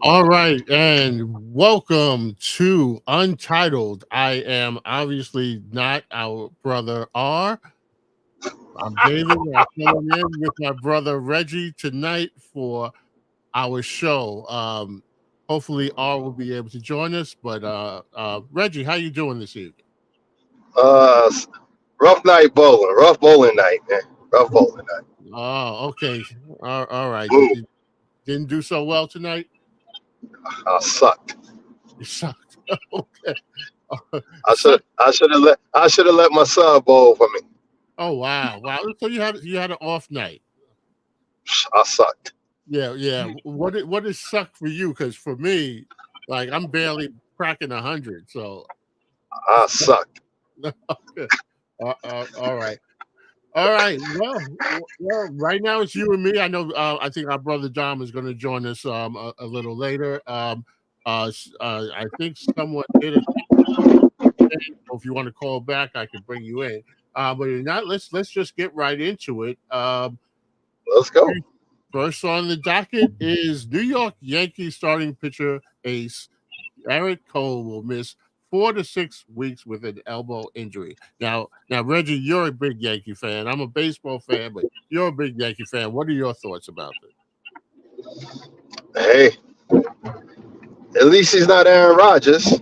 All right, and welcome to Untitled. I am obviously not our brother R. I'm David. I'm filling in with my brother Reggie tonight for our show. Hopefully R will be able to join us. But Reggie, how you doing this evening? Uh, rough night bowling, rough bowling night, man. Rough bowling night. Oh, okay. All right. Ooh, Didn't do so well tonight. I sucked. You sucked. Okay. I should, Sucked. I should have let my son bowl for me. Oh wow. So you had an off night. I sucked. Yeah, yeah. What is suck for you? Because for me, like I'm barely cracking 100. So I sucked. okay. All right, all right. Well. Right now it's you and me. I know. I think our brother Dom is going to join us a little later. I think someone did it. If you want to call back, I can bring you in. But if not, let's just get right into it. Let's go. First on the docket is New York Yankees starting pitcher ace Gerrit Cole will miss 4 to 6 weeks with an elbow injury. Now, Reggie, you're a big Yankee fan. I'm a baseball fan, but you're a big Yankee fan. What are your thoughts about this? Hey, at least he's not Aaron Rodgers.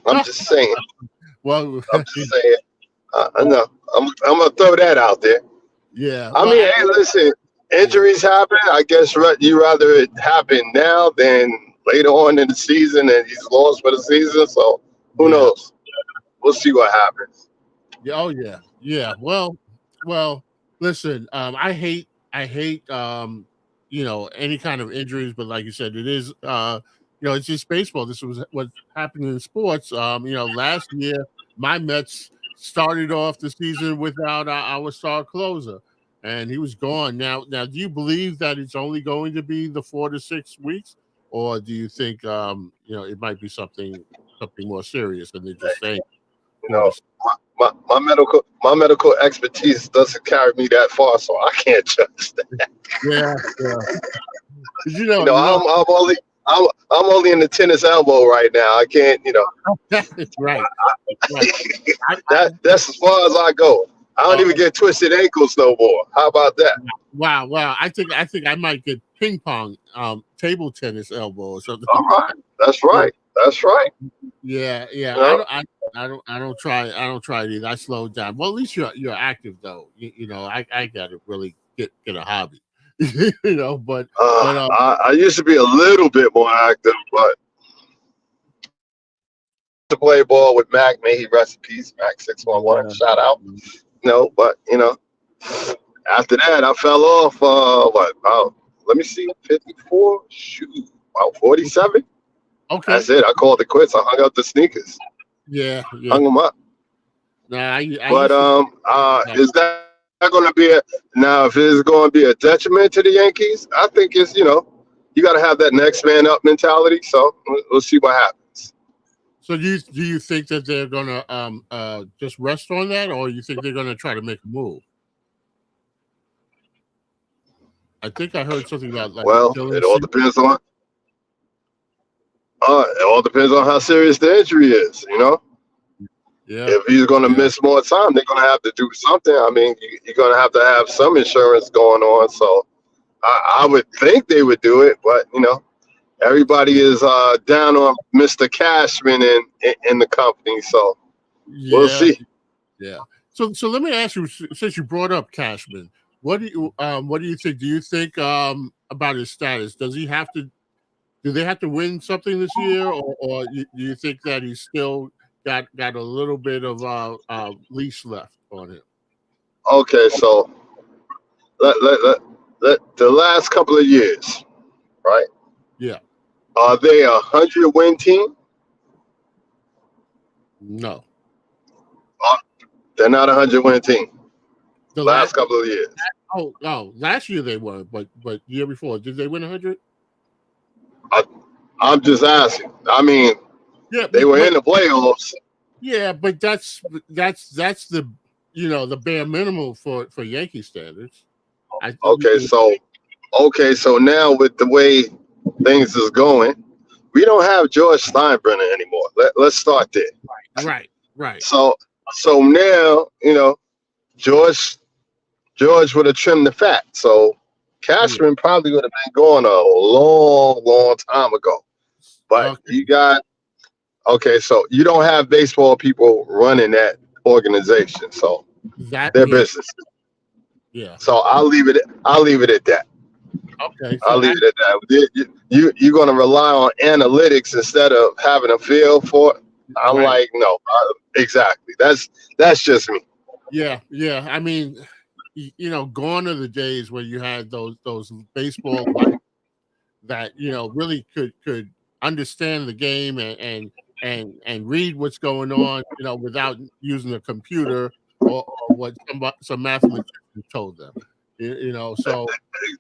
I'm just saying. Well, I'm just saying. I know. I'm gonna throw that out there. yeah. I Well, mean, hey, listen. Injuries happen. I guess you rather it happen now than later on in the season, and he's lost for the season. So who yeah. knows? We'll see what happens. Yeah. Oh, yeah. Yeah. Well. Listen. I hate. Any kind of injuries, but like you said, it is. It's just baseball. This was what happened in sports. Last year my Mets started off the season without our star closer, and he was gone. Now, do you believe that it's only going to be the 4 to 6 weeks, or do you think it might be something more serious than they're just saying You four to know, six? my medical expertise doesn't carry me that far, so I can't judge that. Yeah, yeah. 'Cause You know, I'm only in the tennis elbow right now. I can't. right, right. I, That's as far as I go. I don't even get twisted ankles no more. How about that? Wow. I think I might get ping pong, table tennis elbow or something. All right, that's Yeah, right. That's right. yeah, yeah. You know, I don't try. I don't try it either. I slow down. Well, at least you're active though. I got to really get a hobby. But I used to be a little bit more active, but to play ball with Mac, may he rest in peace. Mac 611, yeah, shout out. But after that, I fell off. Let me see, 54. Shoot, about 47. okay. That's it. I called it quits. I hung up the sneakers, Yeah, yeah. hung them up. Nah, I But used to. is that going to be now? If it's going to be a detriment to the Yankees, I think it's you got to have that next man up mentality. So we'll see what happens. So do you think that they're gonna just rest on that, or you think they're gonna try to make a move? I think I heard something about like Well, Dylan C. it all depends on how serious the injury is. Yeah, If he's going to yeah, miss more time, they're going to have to do something. I mean, you're going to have some insurance going on. So I would think they would do it, but everybody is down on Mr. Cashman in the company. So we'll yeah, see. yeah. So let me ask you, since you brought up Cashman, what do you think? Do you think about his status? Does he have to? Do they have to win something this year, or do you think that he's still got a little bit of leash left on him? Okay, so let the last couple of years, right? Yeah, Are they a 100-win team? no. Uh, They're not a 100-win team. The Last last couple of years. last year they were, but year before, did they win 100? I, I'm just asking. I mean, Yeah, they were but in the playoffs. yeah, but that's the bare minimum for Yankee standards. I Okay, so now with the way things is going, we don't have George Steinbrenner anymore. Let's start there. Right. So now, George would have trimmed the fat. So Cashman probably would have been gone a long time ago. But so you don't have baseball people running that organization. So their business. Yeah. So I'll leave it at that. Okay. I'll leave it at that. You're going to rely on analytics instead of having a feel for it. I'm like, no, exactly. That's just me. Yeah. I mean, gone are the days where you had those baseball that really could understand the game and read what's going on, without using a computer or what some mathematician told them. So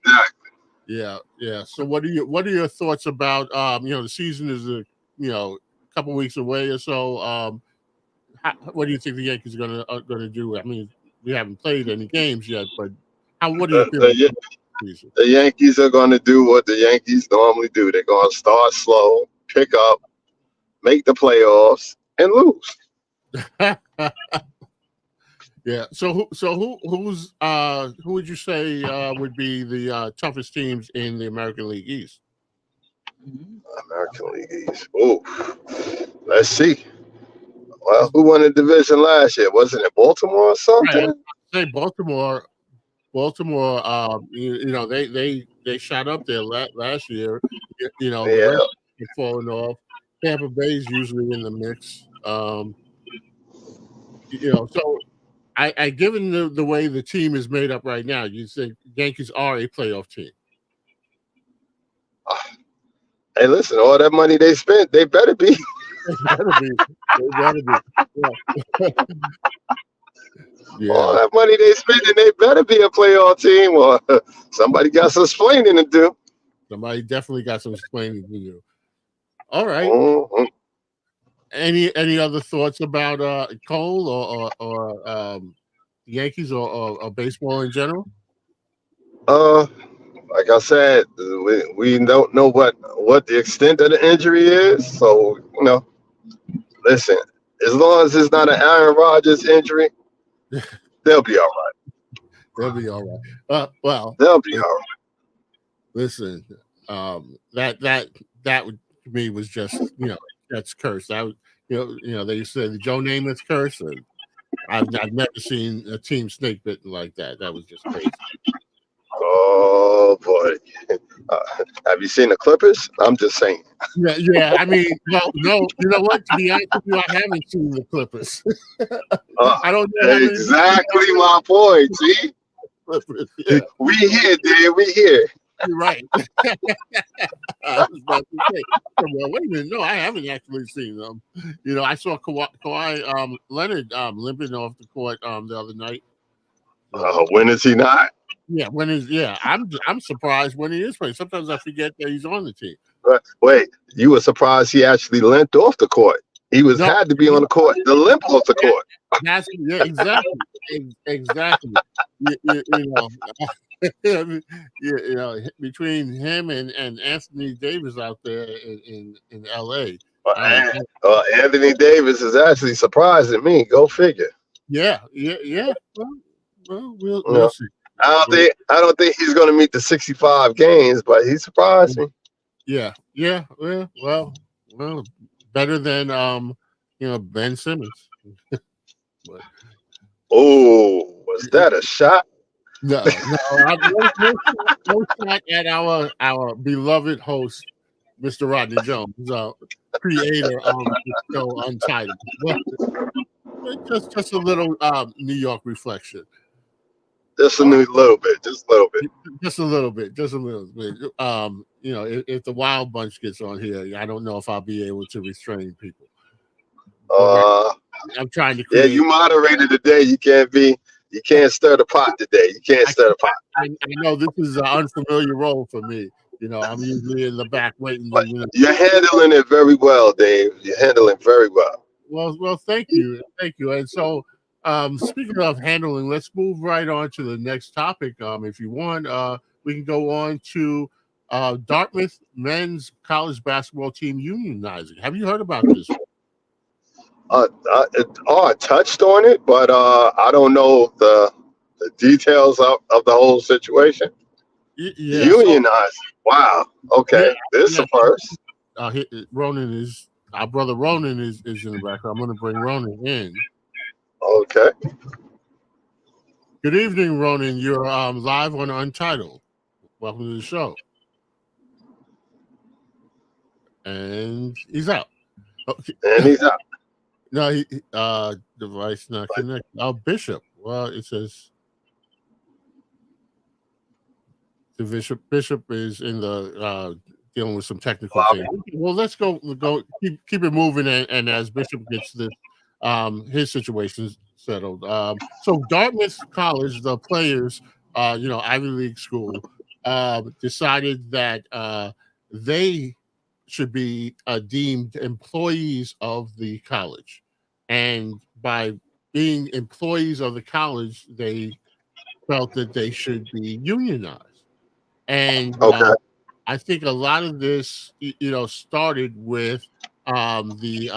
exactly. Yeah. So what are your thoughts about the season is a couple weeks away or so? What do you think the Yankees are gonna do? I mean, we haven't played any games yet, but what do you feel? The Yankees are going to do what the Yankees normally do. They're going to start slow, pick up, make the playoffs, and lose. Yeah. So who would you say would be the toughest teams in the American League East? American League East. Oh, let's see. Well, who won the division last year? Wasn't it Baltimore or something? Right. Say Baltimore. They shot up there last year. The Reds falling off. Tampa Bay's usually in the mix. So I given the way the team is made up right now, you think Yankees are a playoff team? Hey, listen, all that money they spent, they better be. They better be. Yeah. All that money they spending, they better be a playoff team, or somebody got some explaining to do. Somebody definitely got some explaining to do. All right. Mm-hmm. Any other thoughts about Cole or Yankees or baseball in general? Like I said, we don't know what the extent of the injury is. So listen, as long as it's not an Aaron Rodgers injury, they'll be all right. They'll be all right. Well, they'll be all right. Listen, that to me was just that's cursed. They used to say the Joe Namath curse. I've never seen a team snake bitten like that. That was just crazy. Oh boy, have you seen the Clippers? I'm just saying. Yeah. I mean, no. You know what? To be honest with you, I haven't seen the Clippers. I don't know. Exactly my point. See, Clippers, yeah. We here, Dave. We here. You're right. I was about to say, well, wait a minute. No, I haven't actually seen them. I saw Kawhi Leonard limping off the court the other night. When is he not? Yeah, I'm surprised when he is playing. Sometimes I forget that he's on the team. Wait, you were surprised he actually limped off the court. He had to be on the court. The limp off the court. Exactly. Between him and Anthony Davis out there in LA. Anthony Davis is actually surprising me. Go figure. Yeah. Well, we'll see. I don't think he's going to meet the 65 games, but he surprised me. Yeah. Well, better than Ben Simmons. Oh, was that a shot? No shot at our beloved host, Mr. Rodney Jones, creator of the show Untitled. Just a little New York reflection. Just a little bit. Just a little bit. If the Wild Bunch gets on here, I don't know if I'll be able to restrain people. I'm trying to create. Yeah, you moderated today. You can't stir the pot today. You can't stir the pot. I know this is an unfamiliar role for me. I'm usually in the back waiting. You're handling it very well, Dave. You're handling very well. Well, thank you. And so, speaking of handling, let's move right on to the next topic. If you want, we can go on to Dartmouth men's college basketball team unionizing. Have you heard about this? I touched on it, but I don't know the details of the whole situation. Yeah. So Unionized. Wow. yeah, Okay. This yeah. a first. Ronan is our brother. Ronan is in the background. I'm going to bring Ronan in. Okay. Good evening, Ronan. You're live on Untitled. Welcome to the show. And he's out. Okay. And he's out. No, device not connected. Oh, Bishop. Well, it says the Bishop is in the dealing with some technical things. Well, let's go keep it moving, and as Bishop gets this his situation settled. So Dartmouth College, the players, Ivy League school, decided that they should be deemed employees of the college, and by being employees of the college, they felt that they should be unionized. And Okay. I think a lot of this, started with the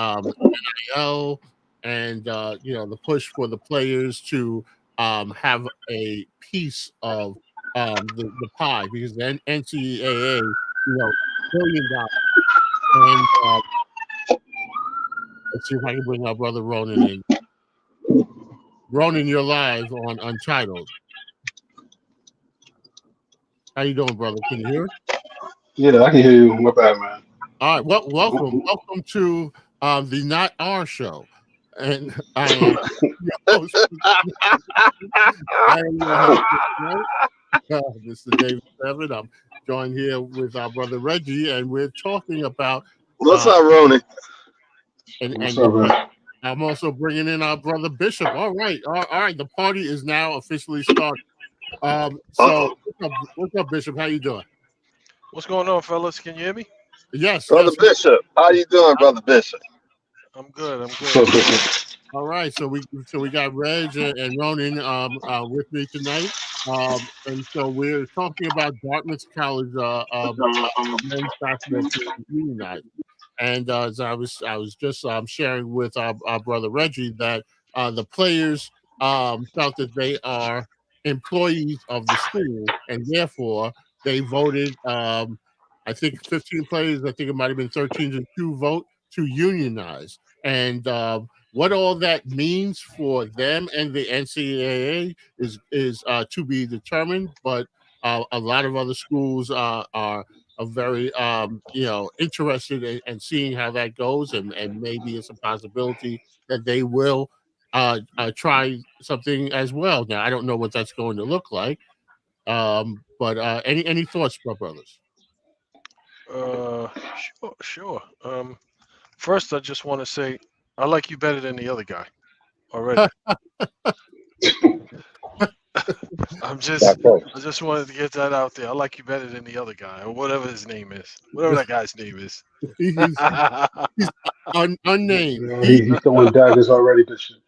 NIL and the push for the players to have a piece of the pie, because then NCAA, $1 billion. And let's see if I can bring our brother Ronan in. Ronan, you're live on Untitled. How you doing, brother? Can you hear us? Yeah, I can hear you. What bad, man? All right. Well, welcome to the Not Our Show, and I am your host. I am your host, Mr. David Seven. I'm joined here with our brother Reggie, and we're talking about. What's up, Ronnie? What's up, man? I'm also bringing in our brother Bishop. All right. The party is now officially started. So what's up, Bishop? How you doing? What's going on, fellas? Can you hear me? Yes, Brother Bishop. How you doing, Brother Bishop? I'm good. What's up, Bishop? All right, so we got Reg and Ronan with me tonight, and so we're talking about Dartmouth College men's basketball team unionized. And as I was just sharing with our brother Reggie that the players felt that they are employees of the school, and therefore they voted. I think 15 players. I think it might have been 13 to 2 vote to unionize. And what all that means for them and the NCAA is to be determined. But a lot of other schools are very interested in seeing how that goes, and maybe it's a possibility that they will try something as well. Now I don't know what that's going to look like, but any thoughts, my brothers? Sure. First, I just want to say I like you better than the other guy already. I just wanted to get that out there. I like you better than the other guy, or whatever his name is, whatever that guy's name is. He's unnamed. Yeah, he's throwing daggers already, Bishop.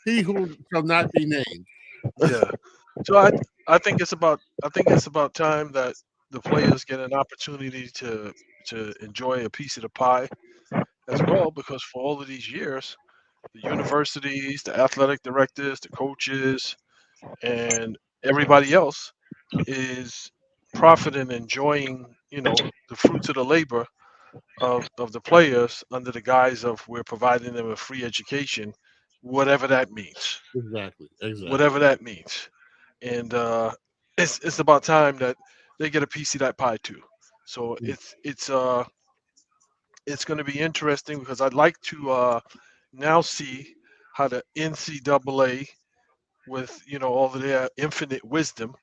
He who shall not be named. Yeah. So I think it's about time that the players get an opportunity to enjoy a piece of the pie as well, because for all of these years, the universities, the athletic directors, the coaches, and everybody else is profiting and enjoying, the fruits of the labor of the players under the guise of we're providing them a free education, whatever that means. Exactly. Whatever that means. And it's about time that they get a piece of that pie too. So it's going to be interesting, because I'd like to now see how the NCAA, with all of their infinite wisdom,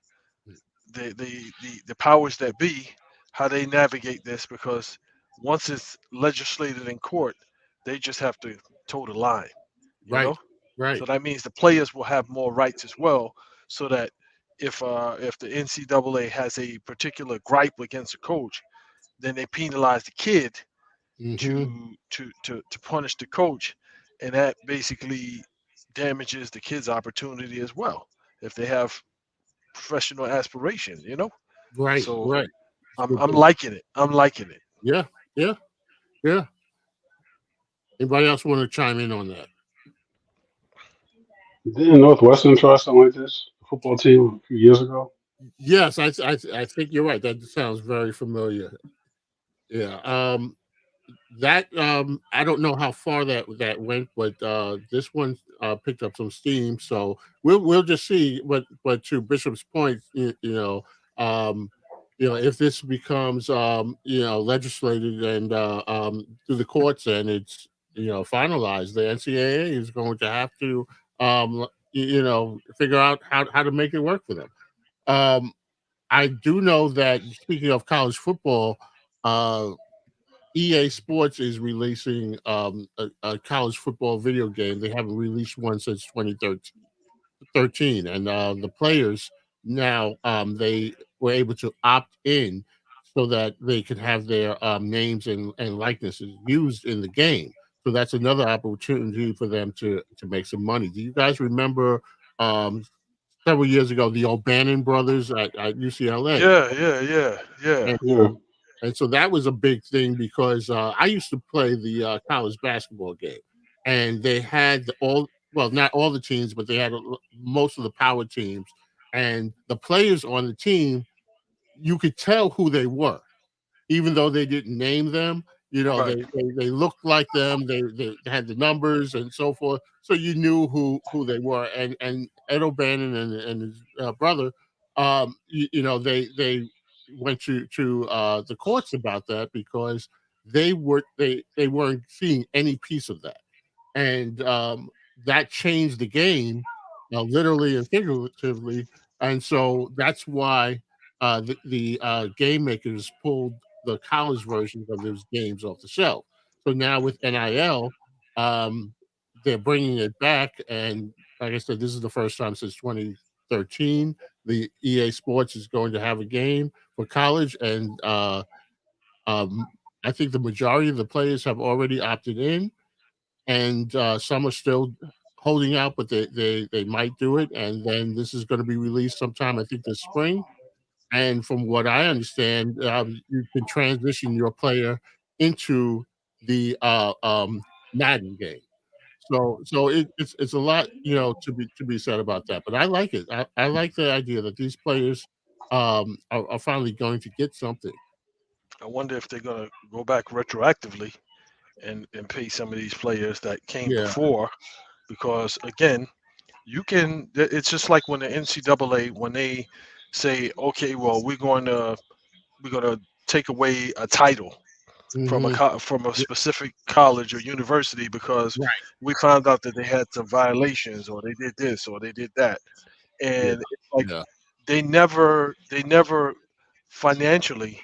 the powers that be, how they navigate this, because once it's legislated in court, they just have to toe the line, you Right. know. Right. So that means the players will have more rights as well, so that if the NCAA has a particular gripe against a coach, then they penalize the kid Mm-hmm. to punish the coach, and that basically damages the kid's opportunity as well if they have professional aspirations. Right, So right. I'm liking it. I'm liking it. Yeah, yeah, yeah. Anybody else want to chime in on that? Didn't Northwestern try something like this? A football team a few years ago? Yes, I think you're right. That sounds very familiar. Yeah. That I don't know how far that went, but this one picked up some steam. So we'll just see. But to Bishop's point, um, if this becomes legislated and through the courts and it's finalized, the NCAA is going to have to figure out how to make it work for them. Um, I do know that speaking of college football, uh, EA Sports is releasing a college football video game. They haven't released one since 2013, and the players now they were able to opt in so that they could have their names and likenesses used in the game. So that's another opportunity for them to make some money. Do you guys remember um, several years ago the O'Bannon brothers at UCLA? Yeah, yeah, yeah, yeah. Yeah. And so that was a big thing because I used to play the college basketball game, and they had well, not all the teams, but they had most of the power teams, and the players on the team, you could tell who they were even though they didn't name them, Right. they looked like them. They had the numbers and so forth, so you knew who they were. And Ed O'Bannon and his brother, they went to the courts about that because they weren't seeing any piece of that, and that changed the game, literally and figuratively. And so that's why the game makers pulled the college versions of those games off the shelf. So now with NIL, um, they're bringing it back, and like I said, this is the first time since 2013 the EA Sports is going to have a game for college, and um, I think the majority of the players have already opted in, and some are still holding out, but they might do it. And then this is going to be released sometime, I think, this spring. And from what I understand, you can transition your player into the Madden game. So it's a lot, to be said about that. But I like it. I like the idea that these players are finally going to get something. I wonder if they're gonna go back retroactively and pay some of these players that came Yeah. before, because again, it's just like when the NCAA, when they say, okay, well, we're gonna take away a title from Hmm. from a specific college or university because Right. we found out that they had some violations or they did this or they did that, Yeah. and it's like Yeah. they never financially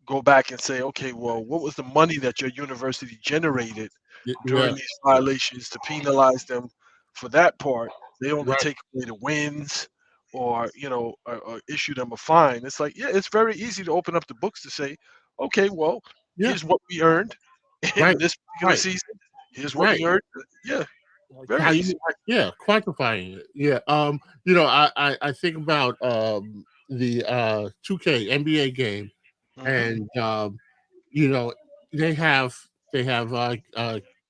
go back and say, okay, well, what was the money that your university generated Yeah. during these violations to penalize them for that part? They only Right. take away the wins or, or issue them a fine. It's like, yeah, it's very easy to open up the books to say, okay, well, Yeah. here's what we earned in Right. this particular Right. season. Here's what Right. we earned. Yeah, Like how very easy. yeah, quantifying it. Yeah. I think about the 2K NBA game, Hmm. and you know, they have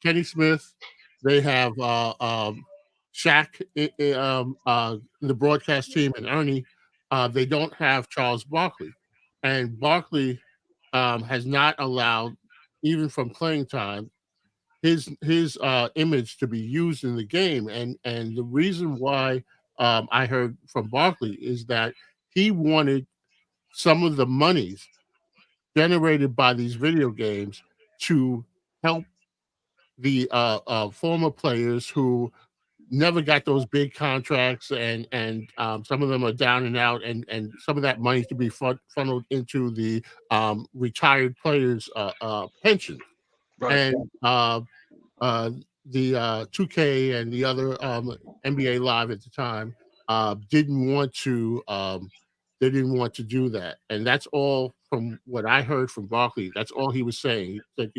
Kenny Smith, they have Shaq the broadcast team, and Ernie. They don't have Charles Barkley, and Barkley has not allowed, even from playing time, his image to be used in the game. And the reason why I heard from Barkley is that he wanted some of the monies generated by these video games to help the former players who never got those big contracts, and some of them are down and out, and some of that money to be funneled into the retired players pensions. Right. And uh, the 2K and the other NBA Live at the time didn't want to. They didn't want to do that, and that's all from what I heard from Barkley. That's all he was saying. He said,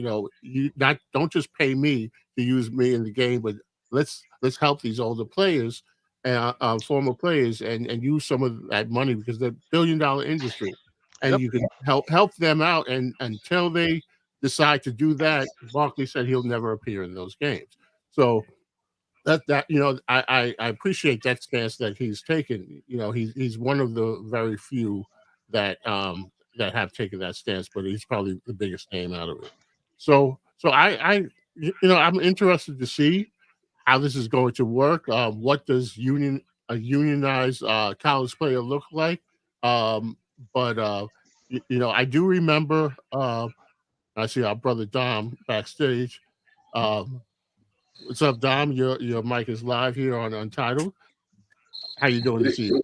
you don't just pay me to use me in the game, but let's help these older players former players and use some of that money because they're $1 billion industry, and Yep. you can help them out. And until they decide to do that, Barkley said he'll never appear in those games. So I appreciate that stance that he's taken. He's one of the very few that have taken that stance, but he's probably the biggest name out of it. So I'm interested to see how this is going to work. What does a unionized college player look like? But I do remember. I see our brother Dom backstage. Um, what's up, Dom? Your mic is live here on Untitled. How you doing this evening?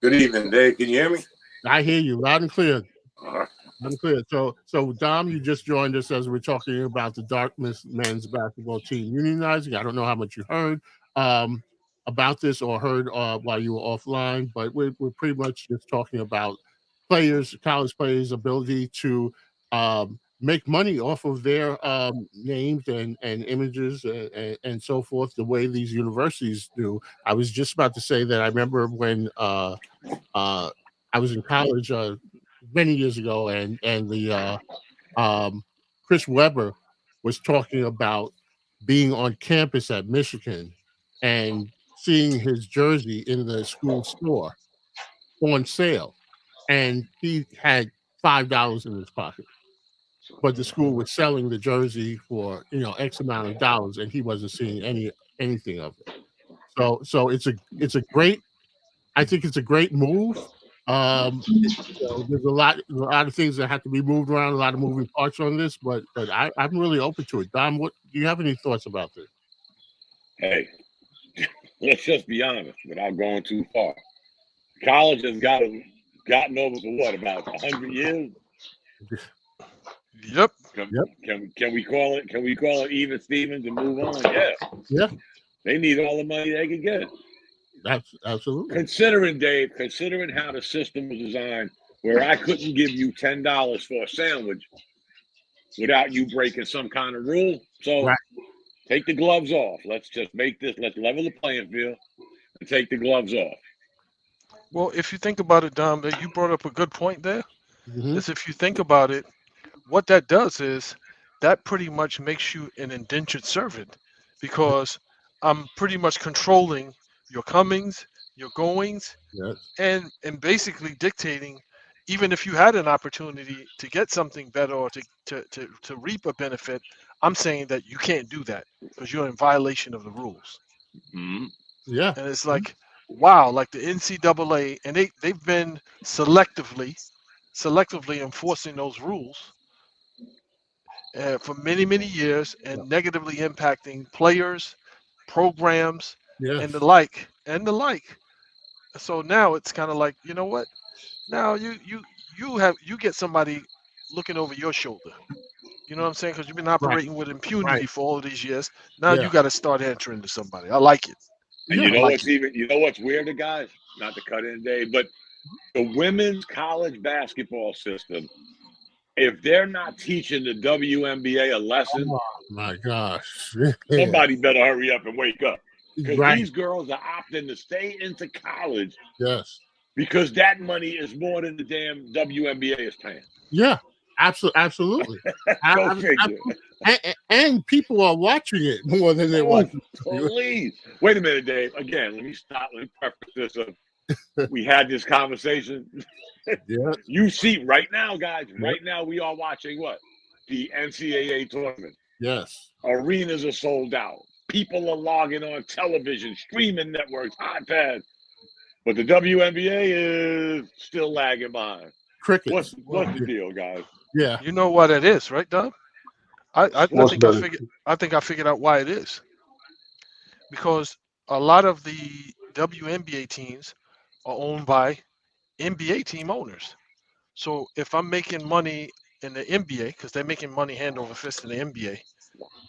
Good evening, Dave. Can you hear me? I hear you loud and clear. All right. Unclear. So Dom, you just joined us as we're talking about the Dartmouth men's basketball team unionizing. I don't know how much you heard about this or heard while you were offline, but we're pretty much just talking about college players' ability to make money off of their names and images and so forth, the way these universities do. I was just about to say that I remember when I was in college many years ago, and the Chris Webber was talking about being on campus at Michigan and seeing his jersey in the school store on sale, and he had $5 in his pocket, but the school was selling the jersey for X amount of dollars, and he wasn't seeing anything of it. So it's a great. I think it's a great move. There's a lot of things that have to be moved around, a lot of moving parts on this, but I'm really open to it. Dom, what do you have any thoughts about this? Hey, let's just be honest without going too far. College has gotten over for what, about 100 years? Yep. Can we call it even Stevens and move on? Yeah. They need all the money they can get. That's absolutely. Considering how the system was designed, where I couldn't give you $10 for a sandwich without you breaking some kind of rule. So Take the gloves off. Let's level the playing field and take the gloves off. Well, if you think about it, Dom, you brought up a good point there. Mm-hmm. Is if you think about it, what that does is that pretty much makes you an indentured servant, because I'm pretty much controlling your comings, your goings, and basically dictating. Even if you had an opportunity to get something better or to reap a benefit, I'm saying that you can't do that because you're in violation of the rules. Mm-hmm. Yeah. And it's like, wow, like the NCAA, and they've been selectively enforcing those rules for many, many years, and negatively impacting players, programs, and the like. So now it's kind of like, you know what? Now you get somebody looking over your shoulder. You know what I'm saying? Because you've been operating with impunity for all of these years. Now you got to start answering to somebody. I like it. And you know what's weirder, guys? Not to cut in, Dave, but the women's college basketball system, if they're not teaching the WNBA a lesson, oh my gosh, somebody better hurry up and wake up. Because these girls are opting to stay into college. Yes. Because that money is more than the damn WNBA is paying. Yeah, absolutely. And people are watching it more than they're watching. Please. Wait a minute, Dave. Again, let me stop. Let me preface this. We had this conversation. Yeah. You see, right now, guys, right now we are watching what? The NCAA tournament. Yes. Arenas are sold out. People are logging on television, streaming networks, iPads. But the WNBA is still lagging behind. Crickets. What's the deal, guys? Yeah. You know what it is, right, Dom? I think I figured out why it is. Because a lot of the WNBA teams are owned by NBA team owners. So if I'm making money in the NBA, because they're making money hand over fist in the NBA,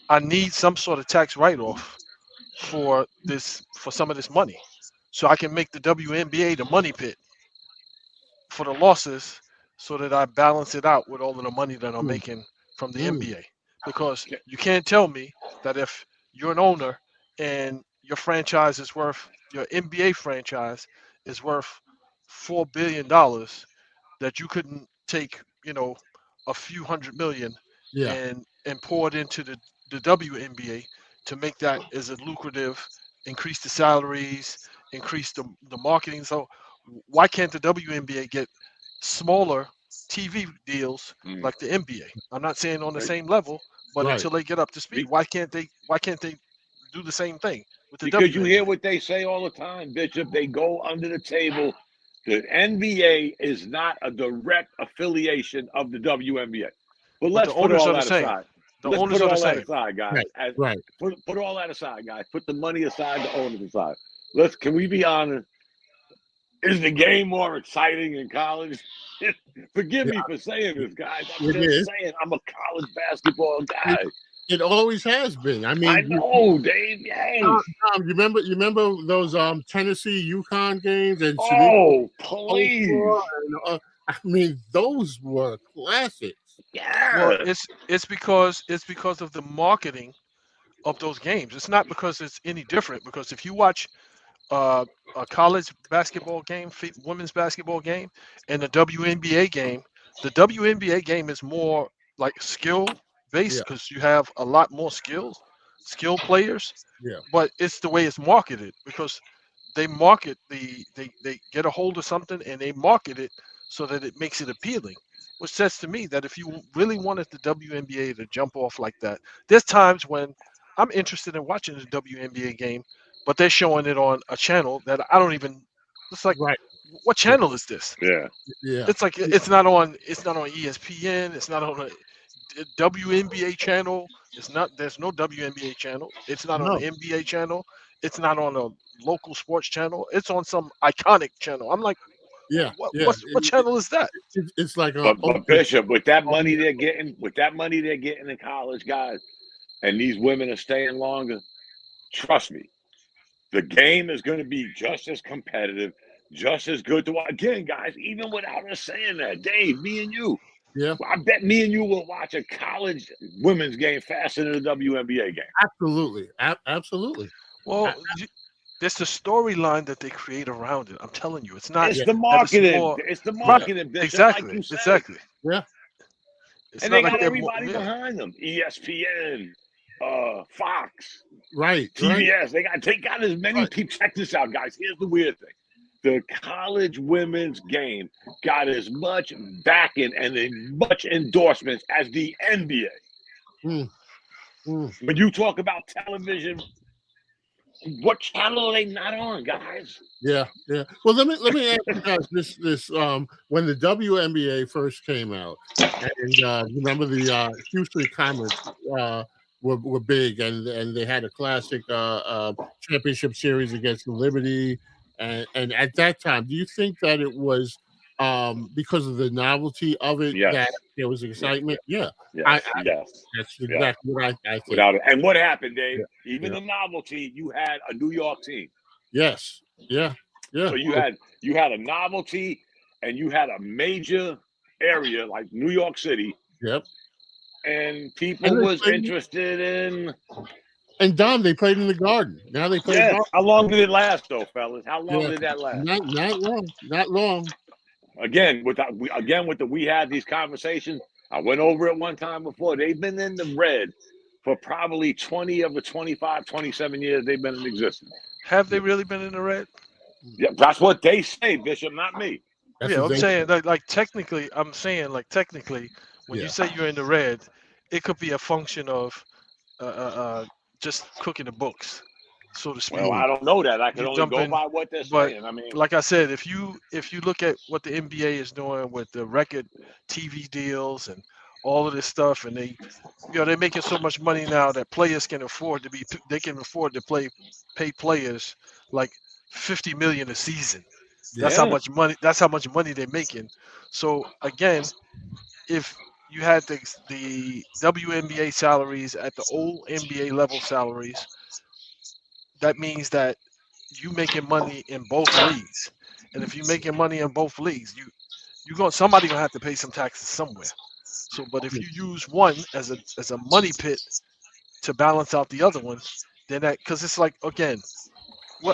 I need some sort of tax write-off for some of this money, so I can make the WNBA the money pit for the losses, so that I balance it out with all of the money that I'm making from the NBA. Because you can't tell me that if you're an owner and your franchise is worth your NBA franchise is worth $4 billion that you couldn't take, a few hundred million Yeah. and pour it into the WNBA to make that as a lucrative, increase the salaries, increase the marketing. So why can't the WNBA get smaller TV deals like the NBA? I'm not saying on the same level, but Right. until they get up to speed, why can't they do the same thing with the Because you WNBA? hear what they say all the time, Bishop. They go under the table. The NBA is not a direct affiliation of the WNBA. But But let's the put owners all are the that same. aside. The Let's owners put are the all that same. aside, guys. Right. Put all that aside, guys. Put the money aside, the owners aside. Can we be honest? Is the game more exciting in college? Forgive me for saying this, guys. I'm It just is. saying I'm a college basketball guy. It always has been. I mean, I know, Dave. Yes. Tom, you remember those Tennessee UConn games and Oh, please. and, I mean, those were classics. Yeah. Well, it's because of the marketing of those games. It's not because it's any different. Because if you watch a college basketball game, women's basketball game, and the WNBA game, the WNBA game is more like skill based Yeah. because you have a lot more skilled players. Yeah. But it's the way it's marketed because they market they get a hold of something and they market it so that it makes it appealing. Which says to me that if you really wanted the WNBA to jump off like that, there's times when I'm interested in watching the WNBA game, but they're showing it on a channel that I don't even. It's like, Right. what channel is this? Yeah. Yeah. It's like it's not on ESPN. It's not on a WNBA channel. It's not. There's no WNBA channel. It's not on No. the NBA channel. It's not on a local sports channel. It's on some iconic channel. I'm like, Yeah. what? Yeah. What channel is that? It's like But Bishop, with that money they're getting in college, guys, and these women are staying longer, trust me, the game is going to be just as competitive, just as good to watch. Again, guys, even without us saying that, Dave, me and you, Yeah. I bet me and you will watch a college women's game faster than a WNBA game. Absolutely. Absolutely. Well, it's the storyline that they create around it. I'm telling you, it's not. It's the marketing. more- It's the marketing, Bishop, Exactly. like you said. Exactly. Yeah. It's And not they like got they're everybody behind them. ESPN, Fox, Right. TBS. They got as many people. Check this out, guys. Here's the weird thing. The college women's game got as much backing and as much endorsements as the NBA. When you talk about television, what channel are they not on, guys? Yeah. Well, let me ask you guys this when the WNBA first came out, and remember the Houston Comets were big, and they had a classic championship series against the Liberty, and at that time, do you think that it was because of the novelty of it that there was excitement? Yes. That's exactly what I think. Without it. And what happened, Dave? Even the novelty, you had a New York team. Yes. Yeah. So you had a novelty, and you had a major area like New York City. Yep. And people was interested in. And Dom, they played in the Garden. Now they play. Yes. How long did it last, though, fellas? How long did that last? Not long. Again, we had these conversations. I went over it one time before. They've been in the red for probably 20 of the 25, 27 years they've been in existence. Have they really been in the red? Yeah, that's what they say, Bishop, not me. I'm saying technically, when you say you're in the red, it could be a function of just cooking the books, so to speak. Well, I don't know that. I can only go in, by what they're saying. I mean, like I said, if you look at what the NBA is doing with the record TV deals and all of this stuff, and they're making so much money now that players can afford to pay players like $50 million a season. That's how much money. That's how much money they're making. So again, if you had the WNBA salaries at the old NBA level salaries, that means that you making money in both leagues. And if you're making money in both leagues, somebody gonna have to pay some taxes somewhere. So, but if you use one as a money pit to balance out the other one, then because it's like, again,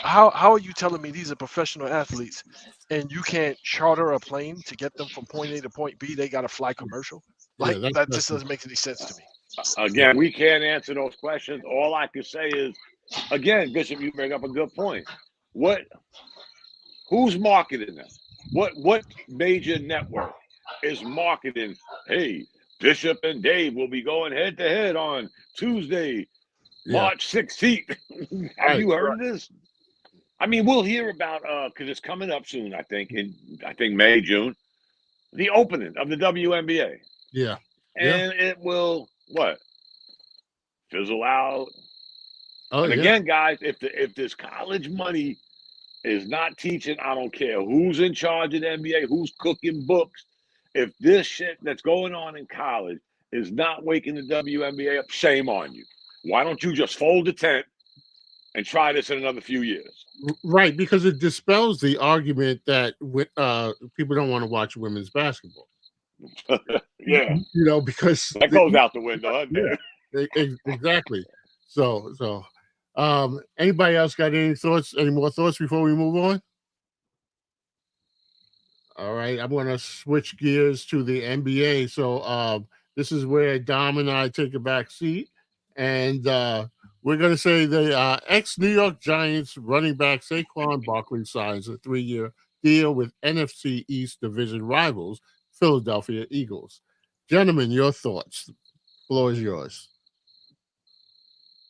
How are you telling me these are professional athletes, and you can't charter a plane to get them from point A to point B? They got to fly commercial. Yeah, Like that just doesn't make any sense to me. Again, we can't answer those questions. All I can say is, again, Bishop, you bring up a good point. Who's marketing them? What major network is marketing? Hey, Bishop and Dave will be going head to head on Tuesday, March 16th. Have you heard of this? I mean, we'll hear about because it's coming up soon. I think in May, June, the opening of the WNBA. Yeah, and it will fizzle out. Oh, and again, guys, if this college money is not teaching, I don't care who's in charge of the NBA, who's cooking books. If this shit that's going on in college is not waking the WNBA up, shame on you. Why don't you just fold the tent and try this in another few years? Right, because it dispels the argument that people don't want to watch women's basketball. Yeah, because that goes out the window. Exactly. So, anybody else got any more thoughts before we move on? All right, I'm going to switch gears to the NBA. So, this is where Dom and I take a back seat, and we're going to say the ex-New York Giants running back Saquon Barkley signs a 3-year deal with NFC East division rivals Philadelphia Eagles. Gentlemen, your thoughts. The floor is yours.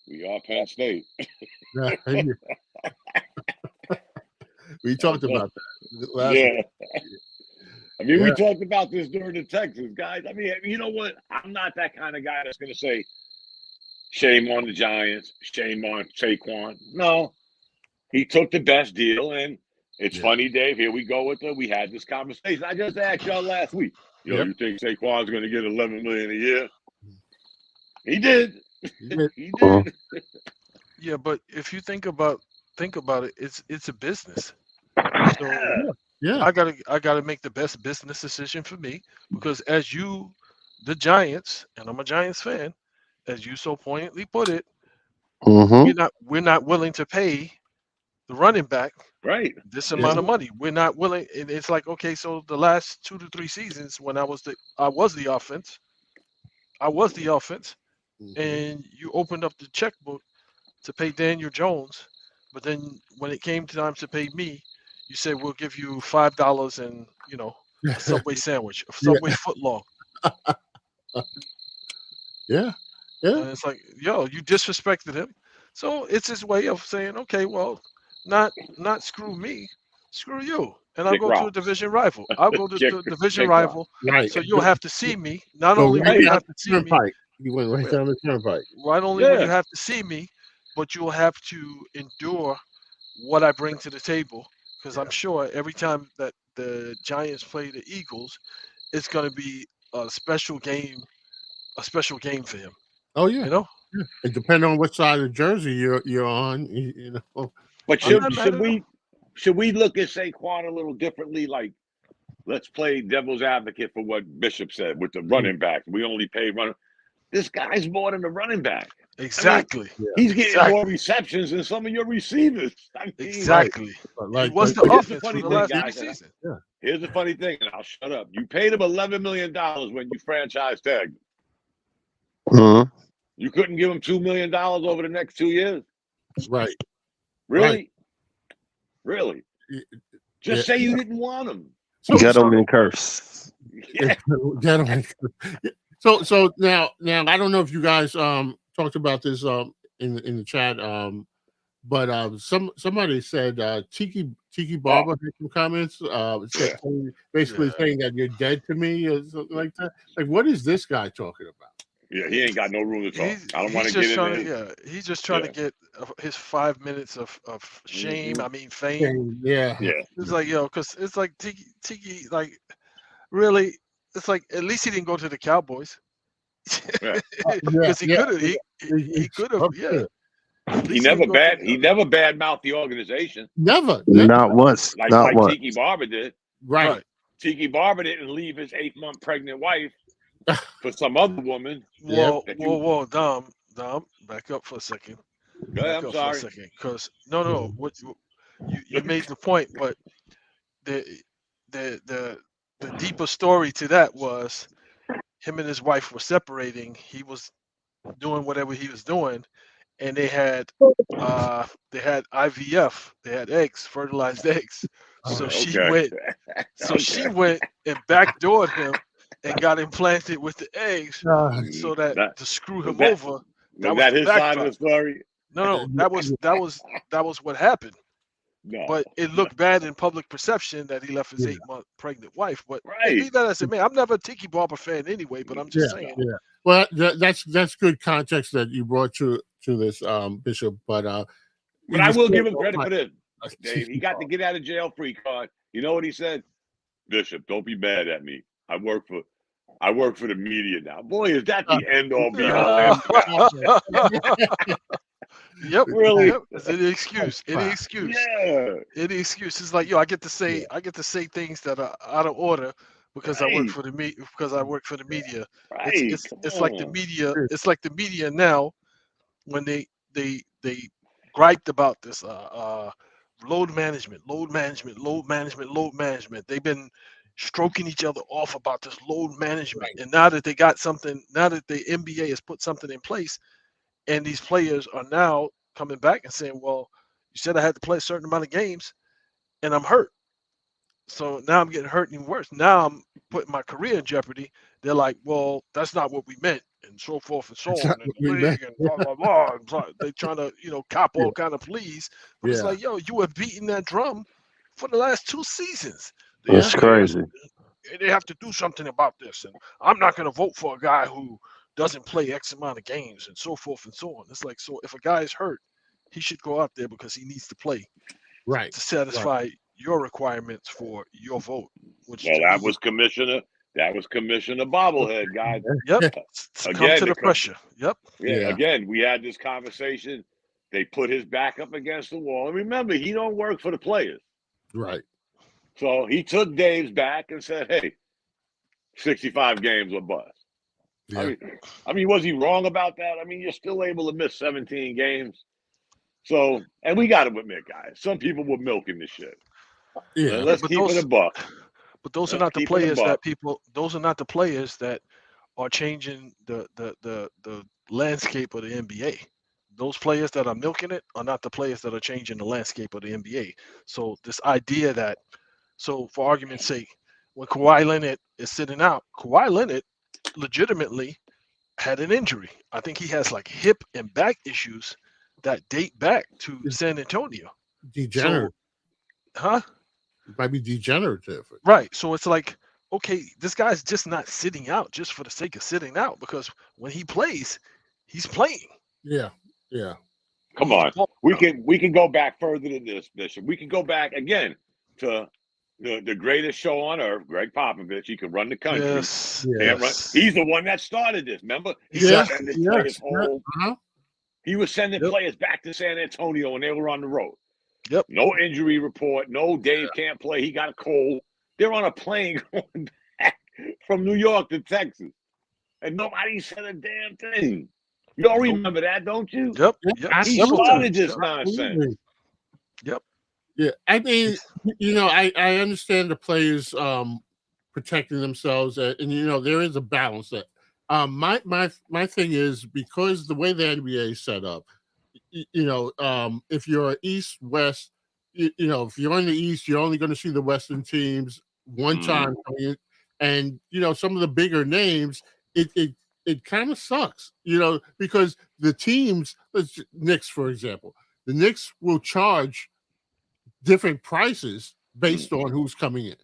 We are Penn State. We talked about that last week. I mean, we talked about this during the Texas, guys. I mean, you know what? I'm not that kind of guy that's going to say, shame on the Giants, shame on Saquon. No, he took the best deal, and it's funny, Dave. Here we go we had this conversation. I just asked y'all last week. You think Saquon's going to get $11 million a year? He did. He did. Yeah, but if you think about it, it's a business. So I gotta make the best business decision for me, because as you, the Giants, and I'm a Giants fan, as you so poignantly put it, we're not willing to pay the running back this amount of money. We're not willing, and it's like, okay, so the last 2 to 3 seasons when I was the offense, and you opened up the checkbook to pay Daniel Jones, but then when it came time to pay me, you said we'll give you $5 and a Subway sandwich, a Subway footlong. And it's like, you disrespected him. So it's his way of saying, okay, well, not screw me, screw you, and I'll go to a division rival. I'll go to the division rival. Right. So you'll have to see me. Not only will you have to see me, you went right down the turnpike. Not only will you have to see me, but you'll have to endure what I bring to the table. Because I'm sure every time that the Giants play the Eagles, it's going to be a special game for him. Oh yeah, It depends on what side of Jersey you're on. But should we look at Saquon a little differently? Like, let's play devil's advocate for what Bishop said with the running back. We only pay running. This guy's more than a running back. Exactly. I mean, he's getting more receptions than some of your receivers. I mean, exactly. Like, what's the offense for the last season? Here's the funny thing, and I'll shut up. You paid him $11 million when you franchise tagged him. You couldn't give him $2 million over the next 2 years. Right. Really? Really? Just say you didn't want him. Gentleman curse. Gentleman. So now I don't know if you guys talked about this in the chat, but somebody said Tiki Barber had some comments, basically saying that you're dead to me or something like that. Like, what is this guy talking about? Yeah, he ain't got no room to talk. I don't want to get in there. He's just trying to get his 5 minutes of shame. I mean, fame. Yeah. It's like, because it's like Tiki, like, really, it's like, at least he didn't go to the Cowboys. Because he could have. He could have. He never badmouthed the organization. Never. Not once. Like Tiki Barber did. Right. Tiki Barber didn't leave his 8-month pregnant wife for some other woman. Whoa, Dom, back up for a second. Go ahead, I'm for a sorry. second, because no, what you made the point, but the the deeper story to that was him and his wife were separating. He was doing whatever he was doing, and they had IVF. They had eggs, fertilized eggs. So she Okay. went and backdoored him and got implanted with the eggs, so that to screw him over. That was that the his side of backdrop. the story? No, that was what happened. No. But it looked bad in public perception that he left his 8-month pregnant wife. But Right. be that as it may, I'm never a Tiki Barber fan anyway. But I'm just saying. Yeah. Well, that's good context that you brought to this, Bishop. But I will give him credit for this, Dave. He got the get out of jail free card. You know what he said? Bishop, don't be mad at me. I work for the media now. Boy, is that the end all be all? Yep, Really? Yep. It's any excuse. Any excuse. Yeah. Any excuse. It's like, I get to say things that are out of order because I work for the media. Right. It's like the media. It's like the media now when they griped about this load management. They've been stroking each other off about this load management, and now that the NBA has put something in place, and these players are now coming back and saying, well, you said I had to play a certain amount of games and I'm hurt. So now I'm getting hurt even worse. Now I'm putting my career in jeopardy. They're like, well, that's not what we meant, and so forth and so on, and the league and blah, blah, blah. They're trying to, cop all kind of pleas. But it's like, yo, you have beaten that drum for the last 2 seasons. That's crazy. They have to do something about this. And I'm not going to vote for a guy who doesn't play X amount of games and so forth and so on. It's like, so if a guy is hurt, he should go out there because he needs to play, right, to satisfy your requirements for your vote. That was Commissioner Bobblehead, guys. Yep. Come to the pressure. Yep. Yeah. Again, we had this conversation. They put his back up against the wall. And remember, he don't work for the players. Right. So he took Dave's back and said, hey, 65 games or bust. Yeah. I mean, was he wrong about that? I mean, you're still able to miss 17 games. So, and we got to admit, guys, some people were milking this shit. Yeah. Let's keep it a buck. But those are not the players those are not the players that are changing the landscape of the NBA. Those players that are milking it are not the players that are changing the landscape of the NBA. So this idea that, so for argument's sake, when Kawhi Leonard is sitting out, Kawhi Leonard legitimately had an injury. I think he has like hip and back issues that date back to San Antonio. Degenerative. Huh? It might be degenerative. Right. So it's like, okay, this guy's just not sitting out just for the sake of sitting out, because when he plays, he's playing. Yeah. Yeah. Come on. We can go back further than this, Bishop. We can go back again to the greatest show on earth, Greg Popovich. He can run the country. Yes. He's the one that started this. Remember? He was sending players back to San Antonio when they were on the road. Yep. No injury report. No, Dave can't play. He got a cold. They're on a plane going back from New York to Texas, and nobody said a damn thing. You all remember that, don't you? Yep. He started this nonsense. Yep. Yeah. I mean, I understand the players protecting themselves, and there is a balance that. My thing is, because the way the NBA is set up, if you're East West, if you're in the East, you're only going to see the Western teams one time, and some of the bigger names, it kind of sucks, because the teams, Knicks for example, the Knicks will charge different prices based on who's coming in,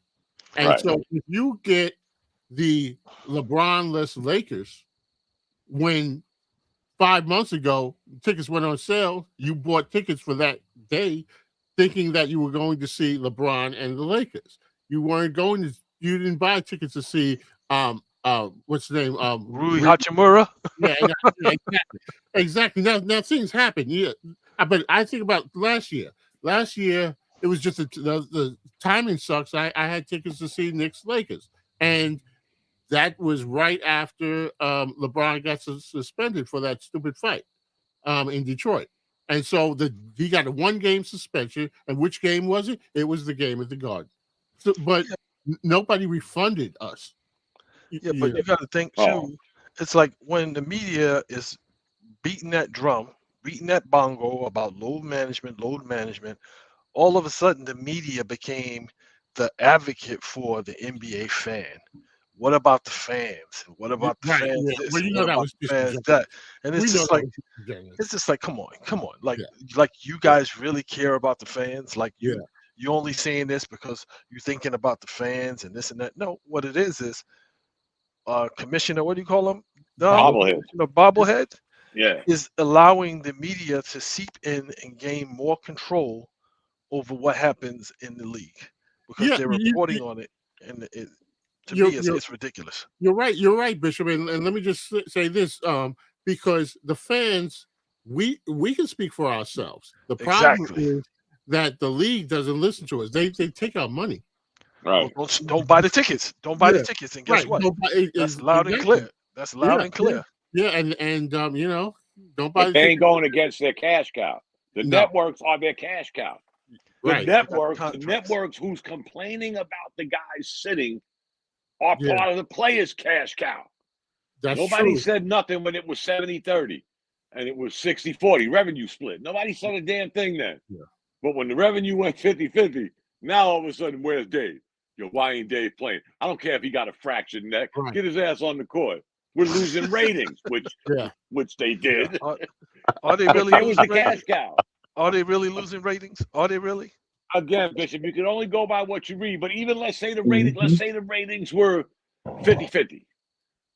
and so if you get the LeBron-less Lakers, when 5 months ago tickets went on sale, you bought tickets for that day thinking that you were going to see LeBron and the Lakers. You didn't buy tickets to see what's the name? Rui Hachimura. Yeah, exactly. Now things happen. Yeah, but I think about last year. Last year it was just the timing sucks. I had tickets to see Knicks Lakers, and that was right after LeBron got suspended for that stupid fight in Detroit. And so he got a 1-game suspension. And which game was it? It was the game at the Garden. So, but nobody refunded us. Yeah, but you got to think too. It's like when the media is beating that drum, beating that bongo about load management. All of a sudden, the media became the advocate for the NBA fan. What about the fans? What about the fans? Yeah. This? Well, What that about was the fans that? And it's just like come on. Like you guys really care about the fans? Like you only saying this because you're thinking about the fans and this and that. No, what it is commissioner, what do you call him? Bobblehead. Bobblehead. Yeah. Is allowing the media to seep in and gain more control over what happens in the league because they're reporting on it, and to me, it's ridiculous. You're right, Bishop. And let me just say this, because the fans, we can speak for ourselves. The problem is that the league doesn't listen to us. They take our money. Right. Well, don't buy the tickets. Don't buy the tickets, and guess what? That's loud and clear. That's loud and clear. Yeah, and don't buy. But they ain't going against their cash cow. The networks are their cash cow. The networks who's complaining about the guys sitting are part of the players' cash cow. Nobody said nothing when it was 70-30 and it was 60-40 revenue split. Nobody said a damn thing then. Yeah. But when the revenue went 50-50, now all of a sudden, where's Dave? Why ain't Dave playing? I don't care if he got a fractured neck. Right. Get his ass on the court. We're losing ratings, which they did. Are they really losing the cash cow? Are they really losing ratings? Are they really? Again, Bishop, you can only go by what you read. But even let's say the ratings were 50-50.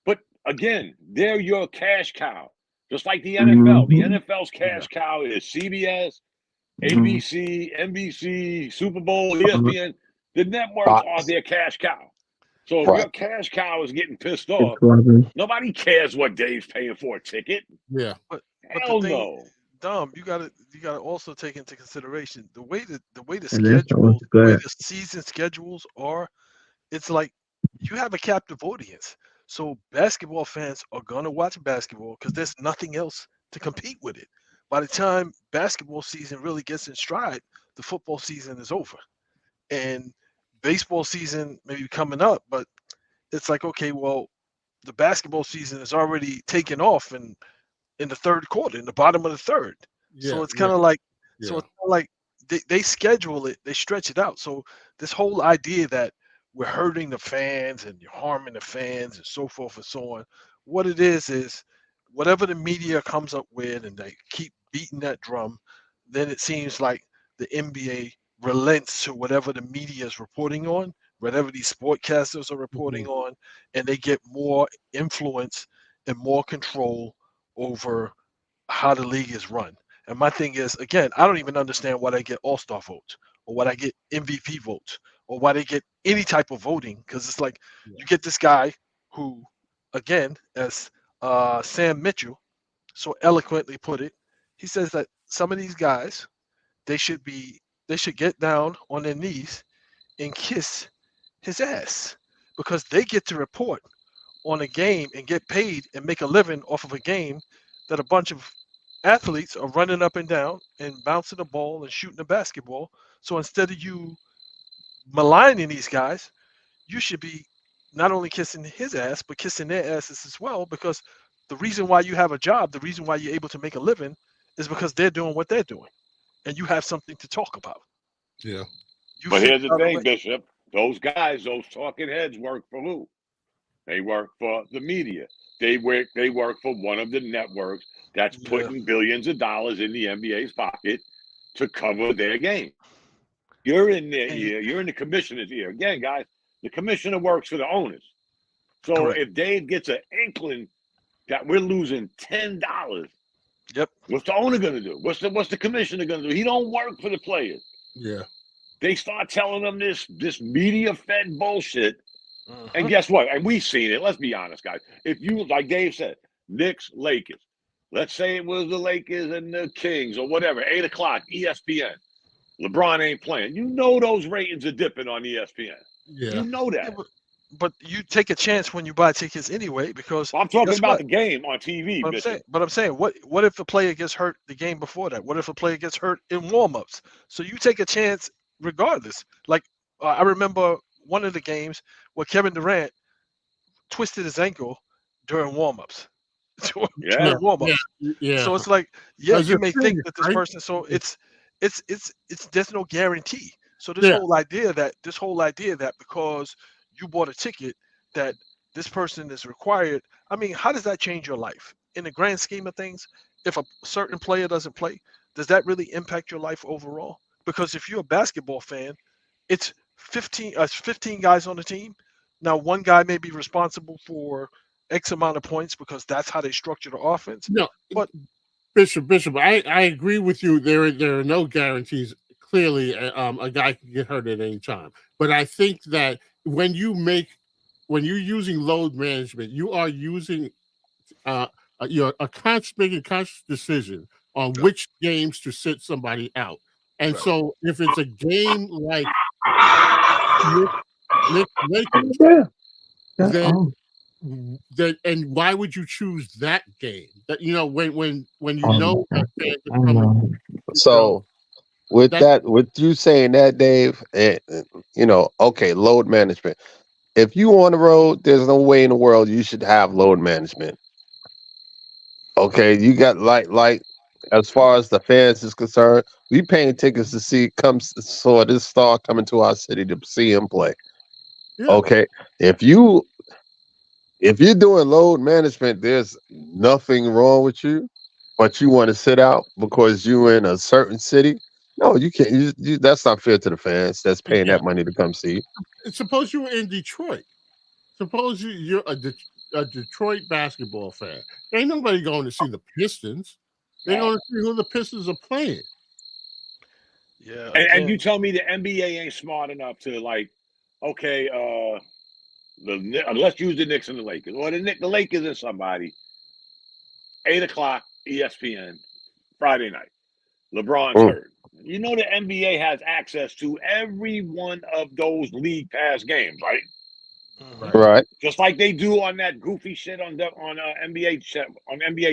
But again, they're your cash cow. Just like the NFL. The NFL's cash cow is CBS, ABC, NBC, Super Bowl, ESPN. The networks are their cash cow. So if your cash cow is getting pissed off, nobody cares what Dave's paying for a ticket. Yeah. But hell no. Dom, you gotta also take into consideration the way the season schedules are. It's like you have a captive audience, so basketball fans are gonna watch basketball because there's nothing else to compete with it. By the time basketball season really gets in stride, the football season is over, and baseball season may be coming up. But it's like, okay, well, the basketball season is already taken off in the third quarter, in the bottom of the third. So it's kind of like, they schedule it, they stretch it out. So this whole idea that we're hurting the fans and you're harming the fans and so forth and so on, what it is whatever the media comes up with and they keep beating that drum, then it seems like the NBA relents to whatever the media is reporting on, whatever these sportcasters are reporting on, and they get more influence and more control over how the league is run. And my thing is, again, I don't even understand why they get all-star votes or why they get MVP votes or why they get any type of voting, because it's like you get this guy who, again, as Sam Mitchell so eloquently put it, he says that some of these guys, they should get down on their knees and kiss his ass because they get to report on a game and get paid and make a living off of a game that a bunch of athletes are running up and down and bouncing the ball and shooting the basketball. So instead of you maligning these guys, you should be not only kissing his ass, but kissing their asses as well, because the reason why you have a job, the reason why you're able to make a living is because they're doing what they're doing. And you have something to talk about. Yeah. But here's the thing, Bishop. Those guys, those talking heads work for who? They work for the media. They work for one of the networks that's putting billions of dollars in the NBA's pocket to cover their game. You're in their ear. You're in the commissioner's ear. Again, guys, the commissioner works for the owners. So if Dave gets an inkling that we're losing $10, what's the owner going to do? What's the commissioner going to do? He don't work for the players. Yeah. They start telling them this media-fed bullshit. And guess what? And we've seen it. Let's be honest, guys. If you, like Dave said, Knicks, Lakers. Let's say it was the Lakers and the Kings or whatever, 8 o'clock, ESPN. LeBron ain't playing. You know those ratings are dipping on ESPN. Yeah. You know that. but you take a chance when you buy tickets anyway, because I'm talking guess about what? the game on TV, Bishop. But I'm saying, what if a player gets hurt the game before that? What if a player gets hurt in warmups? So you take a chance regardless. Like I remember one of the games where Kevin Durant twisted his ankle during warmups. Yeah. During warmups. Yeah. So it's like, yeah, That's you the may thing, think that this right? person. So it's there's no guarantee. So this Yeah. whole idea that because you bought a ticket that this person is required. I mean, how does that change your life in the grand scheme of things? If a certain player doesn't play, does that really impact your life overall? Because if you're a basketball fan, it's 15 guys on the team. Now one guy may be responsible for X amount of points because that's how they structure the offense. No, But Bishop, I agree with you. There are no guarantees. Clearly, a guy can get hurt at any time. But I think that when you're using load management, you are using making a conscious decision on which games to sit somebody out. And so, if it's a game like Knicks Lakers, then and why would you choose that game? That when you know that fans are coming. So with you saying that, Dave, okay, load management. If you on the road, there's no way in the world you should have load management. Okay, you got like as far as the fans is concerned, we paying tickets to saw this star coming to our city to see him play. Yeah. Okay, if you're doing load management, there's nothing wrong with you, but you want to sit out because you're in a certain city. No, you can't. That's not fair to the fans that's paying that money to come see. Suppose you were in Detroit. Suppose you're a Detroit basketball fan. Ain't nobody going to see the Pistons. They're going to see who the Pistons are playing. Yeah, and you tell me the NBA ain't smart enough to okay, let's use the Knicks and the Lakers, or the Lakers and somebody. 8:00 ESPN Friday night. LeBron's hurt. You know the NBA has access to every one of those league pass games, right? Right. Just like they do on that goofy shit on NBA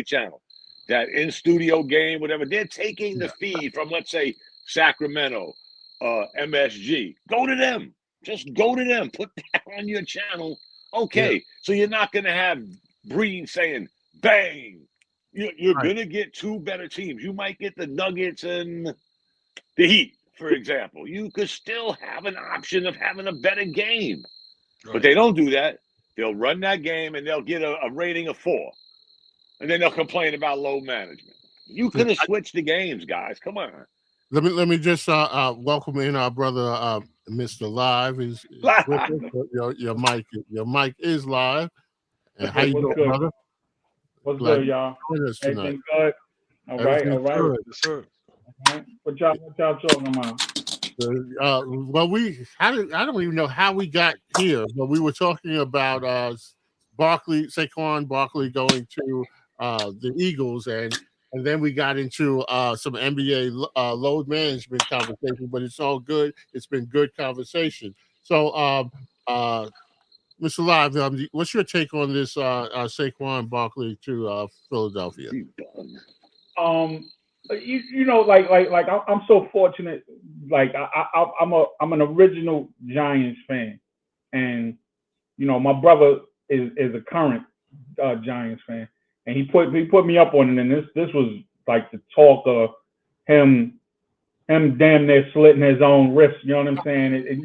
channel, that in studio game, whatever. They're taking the feed from, let's say, Sacramento, MSG. Go to them. Just go to them. Put that on your channel. Okay, so you're not going to have Breen saying bang. You're going to get two better teams. You might get the Nuggets and the Heat, for example. You could still have an option of having a better game. But they don't do that. They'll run that game and they'll get a rating of 4. And then they'll complain about load management. You could have switched the games, guys. Come on. Let me just welcome in our brother Mr. Live is with us. Your mic is live. And how you doing, brother? What's good, y'all? Everything good? All right. Good. Yes, sir. What y'all talking about? Well, I don't even know how we got here, but we were talking about Saquon Barkley going to the Eagles, and then we got into some NBA load management conversation. But it's all good. It's been good conversation. So, Mr. Live, what's your take on this Saquon Barkley to Philadelphia? I'm so fortunate. Like I'm an original Giants fan, and my brother is a current Giants fan, and he put me up on it. And this was like the talk of him damn near slitting his own wrist. You know what I'm saying?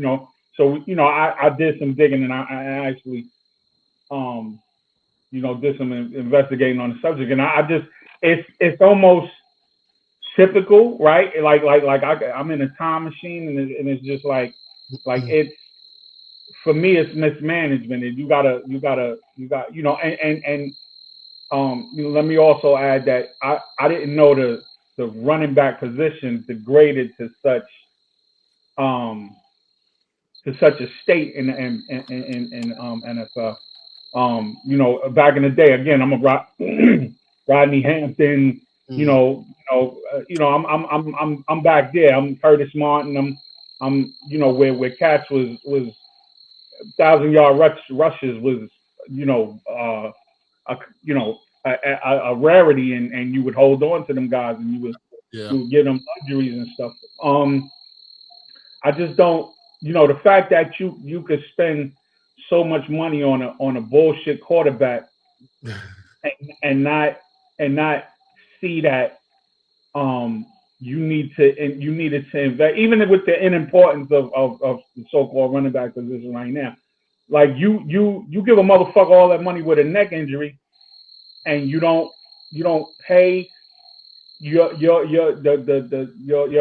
So I did some digging, and I actually did some investigating on the subject, and I just it's almost typical, right? Like I'm in a time machine, and it's just like it's, for me, it's mismanagement, and you got let me also add that I didn't know the running back position degraded to such a state in NFL. Back in the day, again, I'm a Rodney Hampton. I'm back there. I'm Curtis Martin. I'm where Cats was 1,000-yard rushes was, a rarity, and you would hold on to them guys, and you would give them luxuries and stuff. I just don't, the fact that you could spend so much money on a bullshit quarterback and not see that you needed to invest, even with the inimportance of the so-called running back position right now. Like you give a motherfucker all that money with a neck injury, and you don't pay your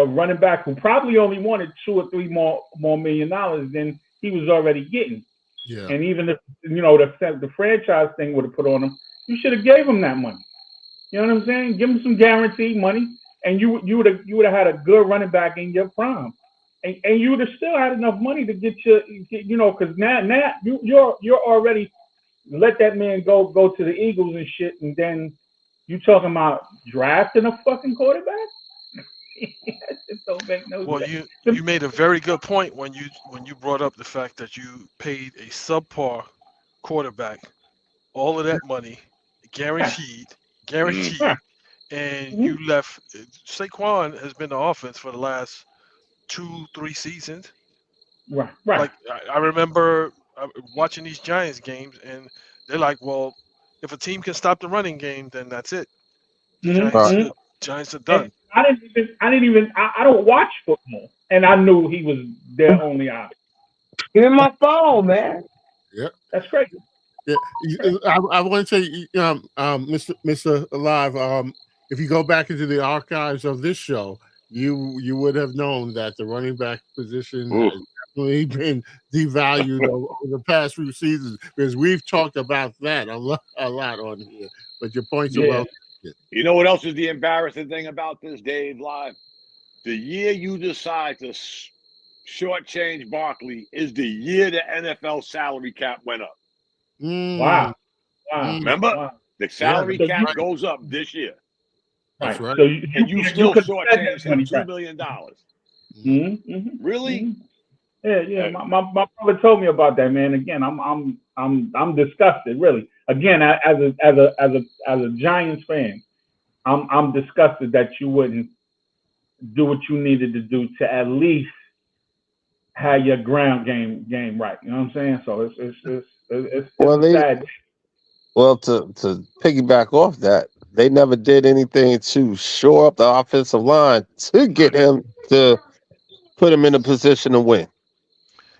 running back, who probably only wanted $2 or $3 more $1 million than he was already getting. Yeah. And even if the franchise thing would have put on him, you should have gave him that money. You know what I'm saying? Give him some guaranteed money, and you would have had a good running back in your prime, and you would have still had enough money to get because now you're already let that man go to the Eagles and shit, and then you talking about drafting a fucking quarterback? That just don't make no sense. Well, you made a very good point when you brought up the fact that you paid a subpar quarterback all of that money, guaranteed, and you left. Saquon has been the offense for the last 2-3 seasons. Right. Like I remember watching these Giants games, and they're like, well, if a team can stop the running game, then that's it. The Giants are done. And I don't watch football, and I knew he was their only option. Give me my phone, man. Yeah, that's crazy. Yeah, I want to say, Mr. Alive, if you go back into the archives of this show, you would have known that the running back position has definitely been devalued over the past few seasons, because we've talked about that a lot on here. But your points are well. You know what else is the embarrassing thing about this, Dave Live? The year you decide to shortchange Barkley is the year the NFL salary cap went up. Wow. Remember? The salary cap goes up this year. That's right. So you still shortchanged him $2 million. Really? Yeah. My brother told me about that, man. Again, I'm disgusted, really. Again, as a Giants fan, I'm disgusted that you wouldn't do what you needed to do to at least have your ground game right. You know what I'm saying? So it's sad. Well, to piggyback off that, they never did anything to shore up the offensive line to get him to put him in a position to win.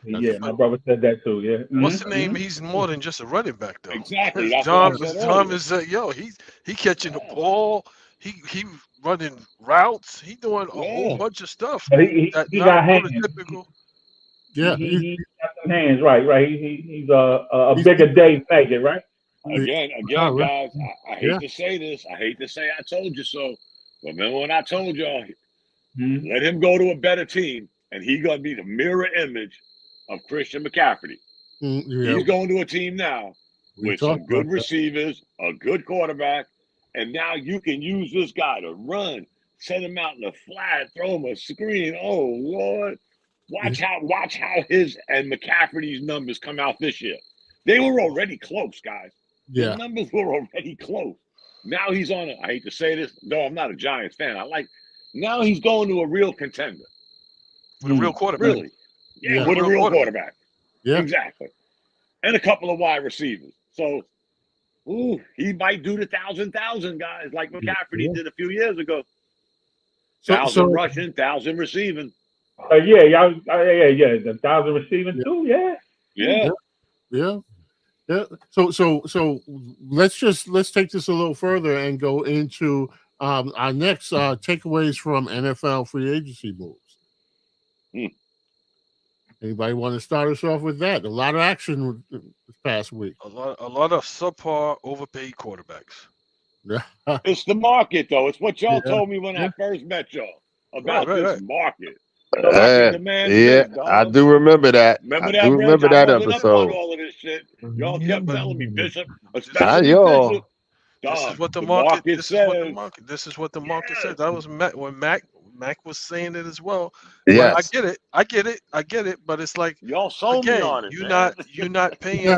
Yeah, my brother said that too. Yeah. What's the name? He's more than just a running back, though. Exactly. His job is he catching the ball. He running routes. He doing a whole bunch of stuff. He got hands. Yeah, he got some hands. Right. He's a bigger Dave Meggett, right? Again, guys, I hate to say this. I hate to say I told you so. But remember when I told y'all, let him go to a better team, and he's going to be the mirror image of Christian McCaffrey. He's going to a team now with some good receivers, a good quarterback, and now you can use this guy to run, set him out in the flat, throw him a screen. Oh, Lord. Watch how his and McCaffrey's numbers come out this year. They were already close, guys. Yeah. The numbers were already close. Now he's on I hate to say this, though I'm not a Giants fan. Now he's going to a real contender. With a real quarterback. Really? Yeah, with a real quarterback. Yeah. Exactly. And a couple of wide receivers. So, he might do the 1,000 guys like McCaffrey did a few years ago. 1,000 rushing, 1,000 receiving. The 1,000 receiving too. Yeah. So let's take this a little further and go into our next takeaways from NFL free agency moves. Anybody want to start us off with that? A lot of action this past week. A lot of subpar, overpaid quarterbacks. It's the market, though. It's what y'all told me when I first met y'all about this market. I do remember that. Remember that episode. All of this shit. Y'all kept telling me, Bishop. This is what the market. This is what the market said. That was when Mac Mac was saying it as well. Yes. I get it. But it's like, Y'all sold me again, on it, you're man. not paying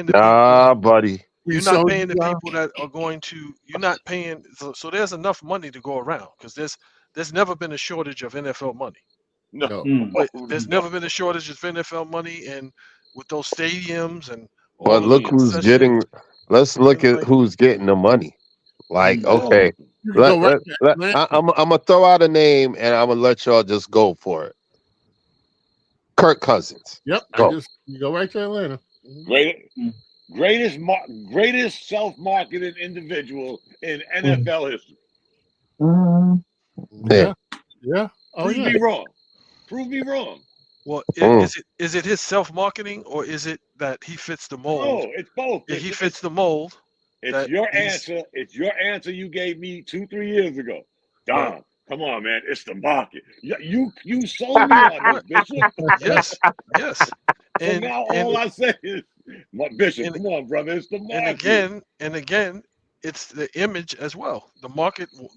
the Nah, people. buddy. You're not paying the people that are going to. You're not paying. So there's enough money to go around because there's never been a shortage of NFL money. No. There's never been a shortage of NFL money, and with those stadiums and all But of look the who's concessions, getting. Let's look it's at like, who's getting the money. Like, okay, You can go right I'm gonna throw out a name and I'm gonna let y'all just go for it. Kirk Cousins. Yep. Go. You go right to Atlanta. Greatest self-marketed individual in NFL history. Yeah. Yeah. Oh, Prove yeah. me wrong. Prove me wrong. well, is it his self-marketing or is it that he fits the mold? No, it's both. He fits the mold. It's your answer. It's your answer you gave me 2-3 years ago. Don, come on, man. It's the market. You sold me on this, Bishop. Yes. So now all I say is, Bishop, come on, brother. It's the market. And again, it's the image as well. The market wants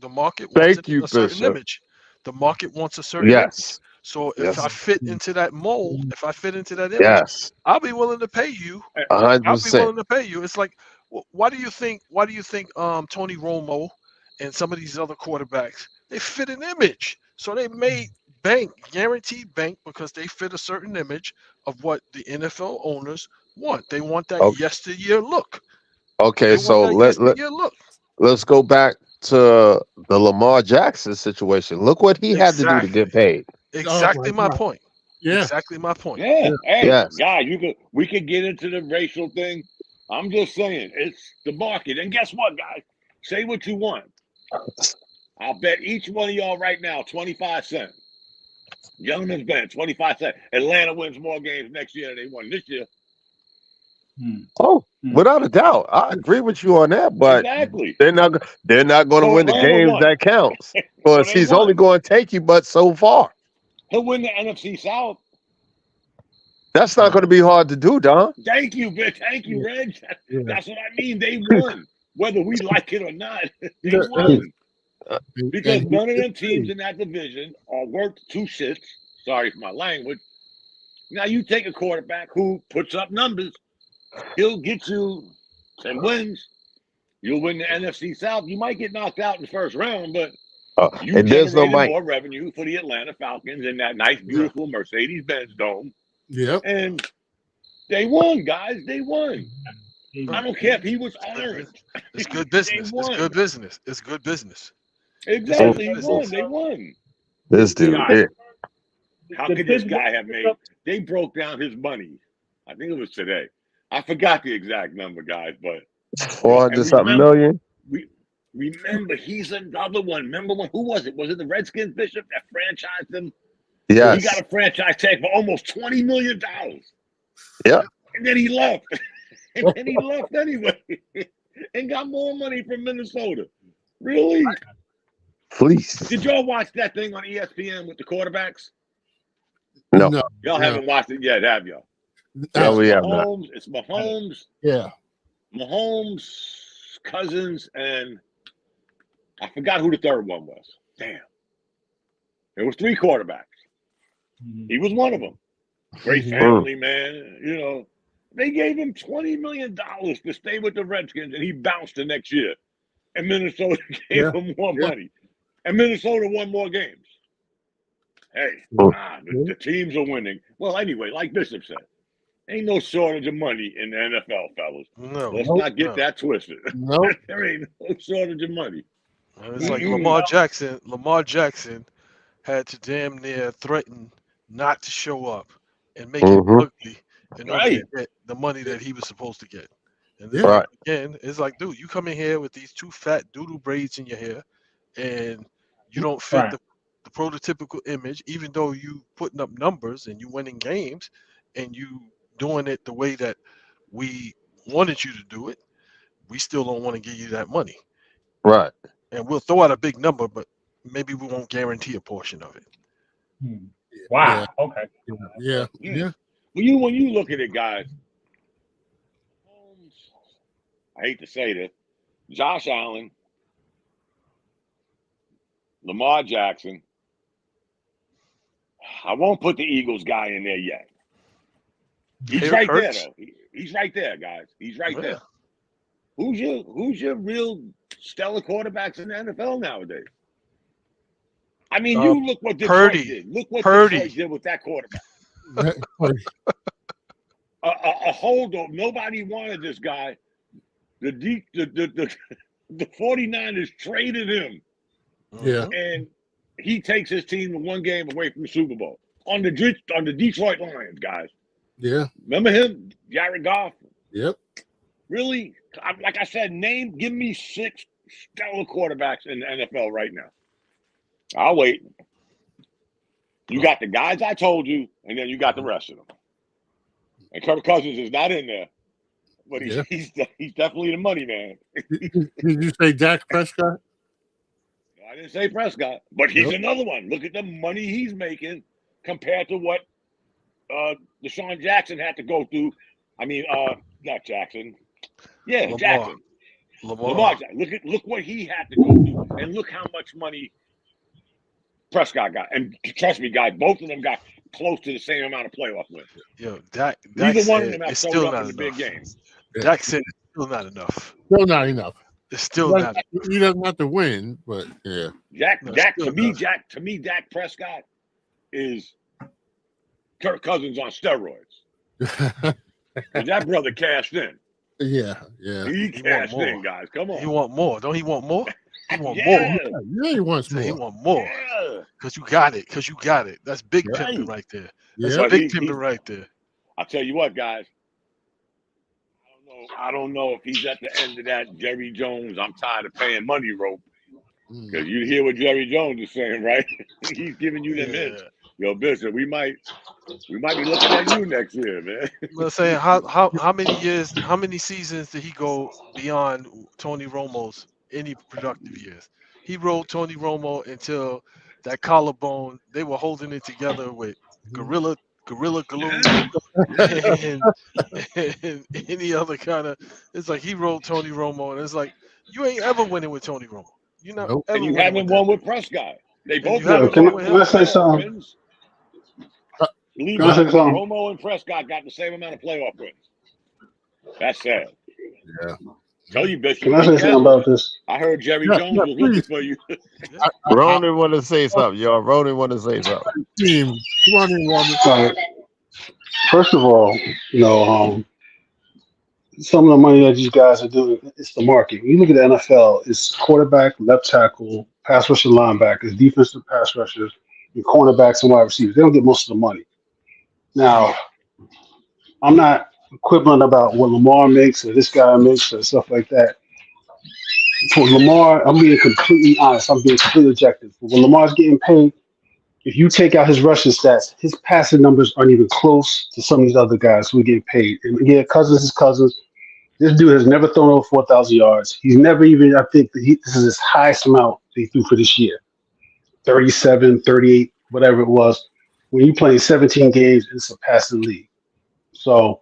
Thank you, a certain Bishop. image. The market wants a certain image. Yes. So if I fit into that mold, if I fit into that image, Yes. I'll be willing to pay you. 100%. It's like, why do you think Tony Romo and some of these other quarterbacks, they fit an image? So they made guaranteed bank because they fit a certain image of what the NFL owners want. They want that yesteryear look. Okay, so let's go back to the Lamar Jackson situation. Look what he had to do to get paid. Exactly my point. Yeah. Exactly my point. Yeah. Hey, yes. God, we could get into the racial thing. I'm just saying, it's the market. And guess what, guys? Say what you want. I'll bet each one of y'all right now 25 cents. Gentlemen's bet 25 cents. Atlanta wins more games next year than they won this year. Oh, without a doubt, I agree with you on that. But they're not going to win the games that counts because he's only going to take you but so far. He'll win the NFC South. That's not going to be hard to do, Don. Thank you, Reg. That's what I mean. They won, whether we like it or not. They won. Because none of them teams in that division are worth two shits. Sorry for my language. Now you take a quarterback who puts up numbers. He'll get you 10 wins. You'll win the NFC South. You might get knocked out in the first round, but you generated more revenue for the Atlanta Falcons in that nice, beautiful Mercedes-Benz dome. Yep. And they won, guys. They won. I don't care if he was orange. It's good business. It's good business. It's good business. Exactly. They won. This dude. How could this guy have made? They broke down his money. I think it was today. I forgot the exact number, guys, but 400-something million. Remember, he's another one. Remember who was it? Was it the Redskins, Bishop, that franchised him? Yes. So he got a franchise tag for almost $20 million. Yeah. And then he left. And then he left anyway. And got more money from Minnesota. Really? Please. Did y'all watch that thing on ESPN with the quarterbacks? No. Y'all haven't watched it yet, have y'all? No, we have not. It's Mahomes. Yeah. Mahomes, Cousins, and I forgot who the third one was. Damn. There was 3 quarterbacks. He was one of them. Great family, man. You know, they gave him $20 million to stay with the Redskins, and he bounced the next year. And Minnesota gave him more money. And Minnesota won more games. Hey, the teams are winning. Well, anyway, like Bishop said, ain't no shortage of money in the NFL, fellas. No. Let's not get that twisted. No. There ain't no shortage of money. It's like Lamar Jackson had to damn near threaten not to show up and make it ugly in order to get the money that he was supposed to get. And then again, it's like, dude, you come in here with these 2 fat doodle braids in your hair, and you don't fit the prototypical image, even though you putting up numbers and you winning games, and you doing it the way that we wanted you to do it. We still don't want to give you that money. Right. And we'll throw out a big number, but maybe we won't guarantee a portion of it. Wow. Yeah. Okay. Yeah. When you look at it, guys, I hate to say this, Josh Allen, Lamar Jackson, I won't put the Eagles guy in there yet. He's Here right there, hurts. though. He's right there, guys. He's right Yeah. there. Who's your real stellar quarterbacks in the NFL nowadays? I mean, you look what Detroit Purdy. did. Look what Purdy. Detroit did with that quarterback. A hold-up. Nobody wanted this guy. The 49ers traded him. Yeah. And he takes his team to one game away from the Super Bowl. On the Detroit Lions, guys. Yeah. Remember him? Jared Goff? Yep. Really? Like I said, give me 6 stellar quarterbacks in the NFL right now. I'll wait. You got the guys I told you, and then you got the rest of them. And Kirk Cousins is not in there, but he's definitely the money man. Did you say Dak Prescott? I didn't say Prescott, but he's another one. Look at the money he's making compared to what Deshaun Jackson had to go through. I mean, not Jackson. Yeah, Lamar. Jackson. Lamar. Look what he had to go through, and look how much money Prescott got. And trust me, guys, both of them got close to the same amount of playoff wins. Yo, Dak Neither one of them said have it's showed still up not in the big enough. game. Dak said it's still not enough. Still not enough. It's still not enough. He doesn't have to win, but yeah. To me, Dak Prescott is Kirk Cousins on steroids. And that brother cashed in. Yeah. He cashed in, guys. Come on. He want more. Don't he want more? He want Yeah. more. Yeah, he wants more. He want more. Yeah. Because you got it. That's big pimping right there. That's Yeah. big pimping right there. I'll tell you what, guys. I don't know if he's at the end of that Jerry Jones, I'm tired of paying money rope. Because you hear what Jerry Jones is saying, right? He's giving you them hints. Yo, Bishop, we might be looking at you next year, man. I'm saying how many seasons did he go beyond Tony Romo's any productive years? He rode Tony Romo until that collarbone. They were holding it together with gorilla glue and any other kind of. It's like he rode Tony Romo, and it's like you ain't ever winning with Tony Romo. You're not ever. And you winning haven't won with Prescott. They both Can I say something? Romo and Prescott got the same amount of playoff wins. That's sad. Yeah. Tell you, Bishop. Can I say something about this? I heard Jerry Jones was looking for you. Ronan want to say something, y'all. Ronan want to say something. Team, First of all, some of the money that these guys are doing, it's the market. When you look at the NFL, it's quarterback, left tackle, pass rusher, linebackers, defensive pass rushers, and cornerbacks and wide receivers. They don't get most of the money. Now, I'm not equivalent about what Lamar makes or this guy makes or stuff like that. For Lamar, I'm being completely honest. I'm being completely objective. When Lamar's getting paid, if you take out his rushing stats, his passing numbers aren't even close to some of these other guys who are getting paid. And yeah, Cousins is Cousins. This dude has never thrown over 4,000 yards. He's never even, I think, this is his highest amount he threw for this year. 37, 38, whatever it was. When you play 17 games, it's a passing league. So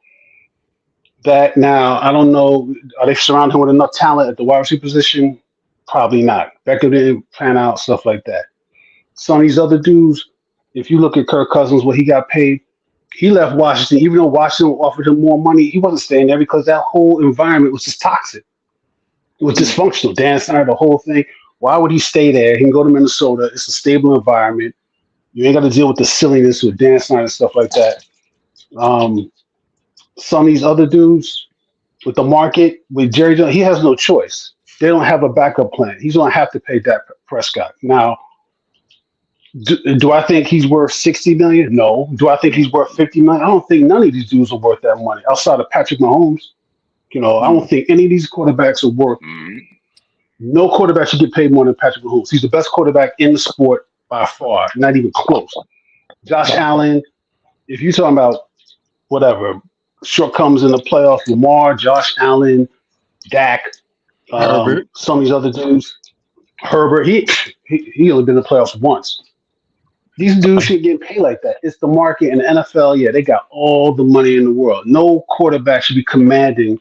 that now, I don't know, are they surrounding him with enough talent at the wide receiver position? Probably not. Beckham didn't plan out, stuff like that. Some of these other dudes, if you look at Kirk Cousins, what he got paid, he left Washington. Even though Washington offered him more money, he wasn't staying there because that whole environment was just toxic. It was dysfunctional. Dan Snyder, the whole thing. Why would he stay there? He can go to Minnesota. It's a stable environment. You ain't got to deal with the silliness with Dan Snyder and stuff like that. Some of these other dudes with the market, with Jerry Jones, he has no choice. They don't have a backup plan. He's going to have to pay Dak Prescott. Now, do I think he's worth $60 million? No. Do I think he's worth $50 million? I don't think none of these dudes are worth that money outside of Patrick Mahomes. I don't think any of these quarterbacks are worth. No quarterback should get paid more than Patrick Mahomes. He's the best quarterback in the sport by far, not even close. Josh Allen, if you're talking about whatever shortcomings in the playoffs, Lamar, Josh Allen, Dak, some of these other dudes, Herbert, he only been in the playoffs once. These dudes should get paid like that. It's the market in the NFL. Yeah, they got all the money in the world. No quarterback should be controlling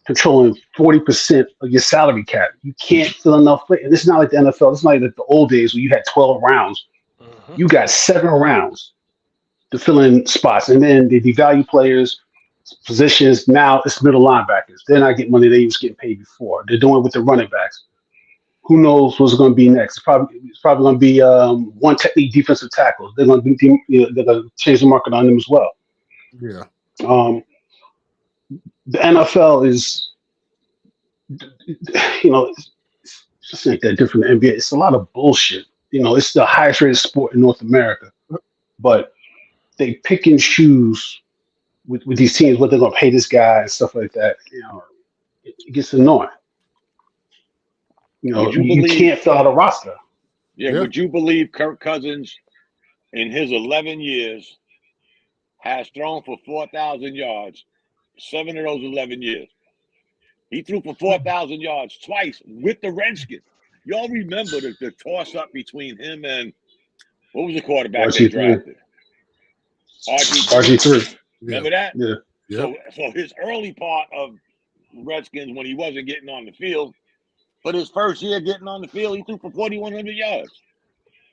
40% of your salary cap. You can't fill enough play. And this is not like the NFL. It's not like the old days where you had 12 rounds. You got 7 rounds. to fill in spots, and then they devalue players, positions. Now it's middle linebackers. They're not getting money they was getting paid before. They're doing it with the running backs. Who knows what's going to be next? It's probably going to be one technique defensive tackles. They're going to they're going to change the market on them as well. Yeah. The NFL is, it's just like that different than NBA. It's a lot of bullshit. It's the highest rated sport in North America, but they pick and choose with these teams what they're going to pay this guy and stuff like that. It gets annoying. You can't fill out a roster. Yeah, would you believe Kirk Cousins in his 11 years has thrown for 4,000 yards 7 of those 11 years? He threw for 4,000 yards twice with the Redskins. Y'all remember the toss-up between him and what was the quarterback they drafted? RG3. Remember that? Yeah. So his early part of Redskins when he wasn't getting on the field, but his first year getting on the field, he threw for 4,100 yards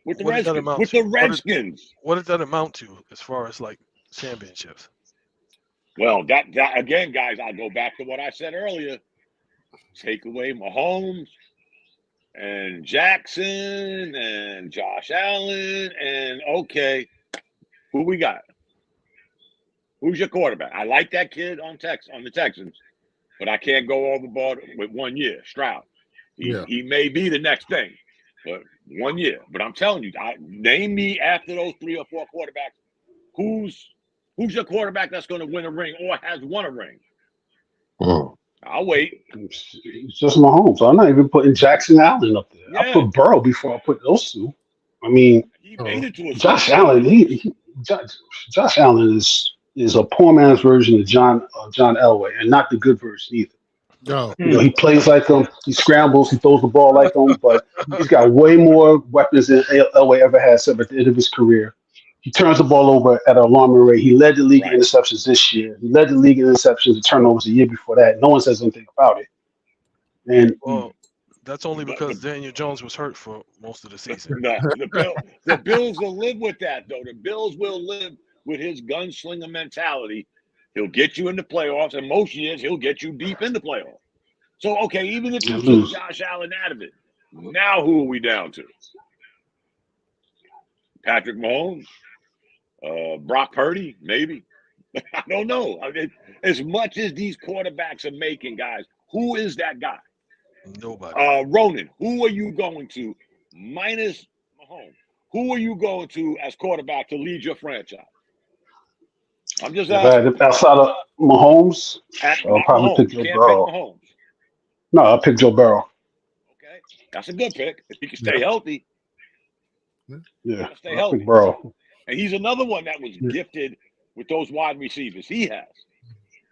with the Redskins. What did that amount to as far as like championships? Well, that again, guys, I'll go back to what I said earlier. Take away Mahomes and Jackson and Josh Allen and okay, who we got? Who's your quarterback? I like that kid on the Texans, but I can't go overboard with 1 year. Stroud. He may be the next thing, but 1 year. But I'm telling you, name me after those 3 or 4 quarterbacks. Who's your quarterback that's going to win a ring or has won a ring? I'll wait. It's just Mahomes. I'm not even putting Jackson Allen up there. Yeah. I put Burrow before I put those two. I mean, he made it to a Josh Allen. Josh Allen is a poor man's version of John Elway, and not the good version either. No. He plays like him. He scrambles. He throws the ball like him, but he's got way more weapons than Elway ever had at the end of his career. He turns the ball over at an alarming rate. He led the league in interceptions this year. He led the league in interceptions and turnovers the year before that. No one says anything about it. And that's only because Daniel Jones was hurt for most of the season. No, the Bills will live with that, though. The Bills will live with his gunslinger mentality. He'll get you in the playoffs, and most years he'll get you deep in the playoffs. So, okay, even if you took Josh Allen out of it, now who are we down to? Patrick Mahomes? Brock Purdy? Maybe. I don't know. I mean, as much as these quarterbacks are making, guys, who is that guy? Nobody. Ronan, who are you going to, minus Mahomes, who are you going to as quarterback to lead your franchise? I'm just asking. Outside of Mahomes, I'll probably pick Joe Burrow. No, I'll pick Joe Burrow. Okay, that's a good pick. If he can stay healthy. Yeah, stay healthy. Pick Burrow. And he's another one that was gifted with those wide receivers. He has.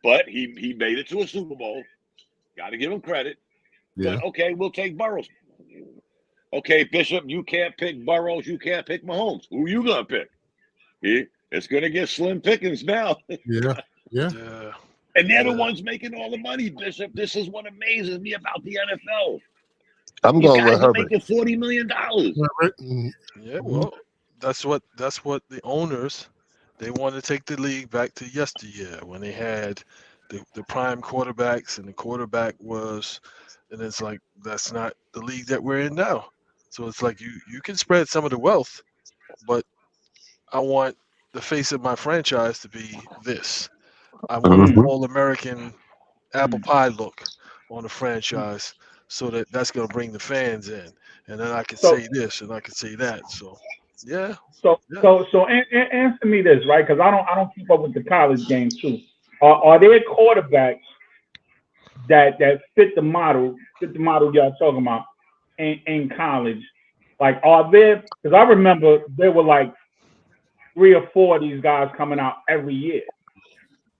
But he made it to a Super Bowl. Got to give him credit. Yeah. But, okay, we'll take Burrows. Okay, Bishop, you can't pick Burrows. You can't pick Mahomes. Who are you going to pick? It's going to get slim pickings now. Yeah. And they're the ones making all the money, Bishop. This is what amazes me about the NFL. I'm going with Herbert. Making $40 million. Yeah, well, that's what the owners, they want to take the league back to yesteryear when they had the prime quarterbacks and the quarterback was, and it's like that's not the league that we're in now. So it's like you can spread some of the wealth, but I want the face of my franchise to be this. I want an all-American apple pie look on the franchise, so that's going to bring the fans in, and then I can say this and I can say that. So, yeah. So answer me this, right? Because I don't keep up with the college game too. Are there quarterbacks that fit the model y'all talking about in college? Like, are there? Because I remember there were like 3 or 4 of these guys coming out every year.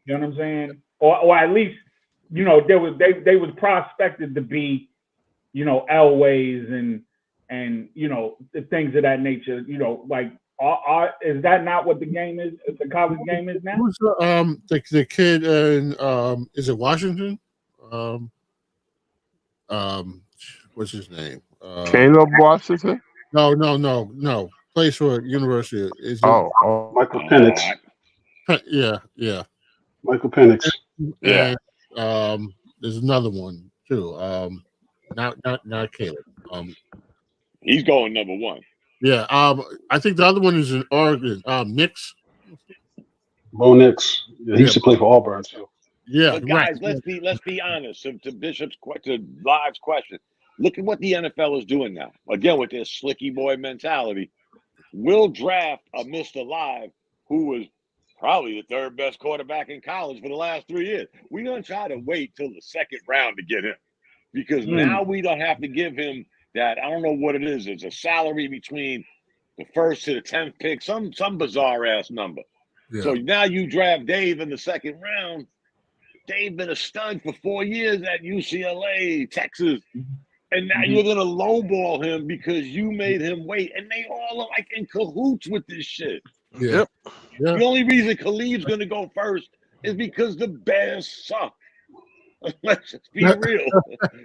You know what I'm saying? Or at least, they was prospected to be, Elways and the things of that nature. Like, is that not what the game is? The college game is now. Who's the kid in is it Washington? What's his name? Caleb Washington? No. Plays for University. Michael Penix. Yeah. Michael Penix. Yeah. And there's another one too. Not Caleb. He's going number one. Yeah. I think the other one is in Oregon. Knicks. Bo Nix. Yeah, he used to play for Auburn too. Yeah, But guys, let's be honest. To Bishop's to Live's question, look at what the NFL is doing now. Again, with this slicky boy mentality, we'll draft a Mr. Live who was probably the third best quarterback in college for the last 3 years. We're gonna try to wait till the second round to get him because now we don't have to give him that. I don't know what it is. It's a salary between the first to the 10th pick, some bizarre ass number. Yeah. So now you draft Dave in the second round. Dave been a stud for 4 years at UCLA, Texas, and now you're gonna lowball him because you made him wait. And they all are like in cahoots with this shit. Yeah. The only reason Khalid's gonna go first is because the Bears suck. Let's just be real.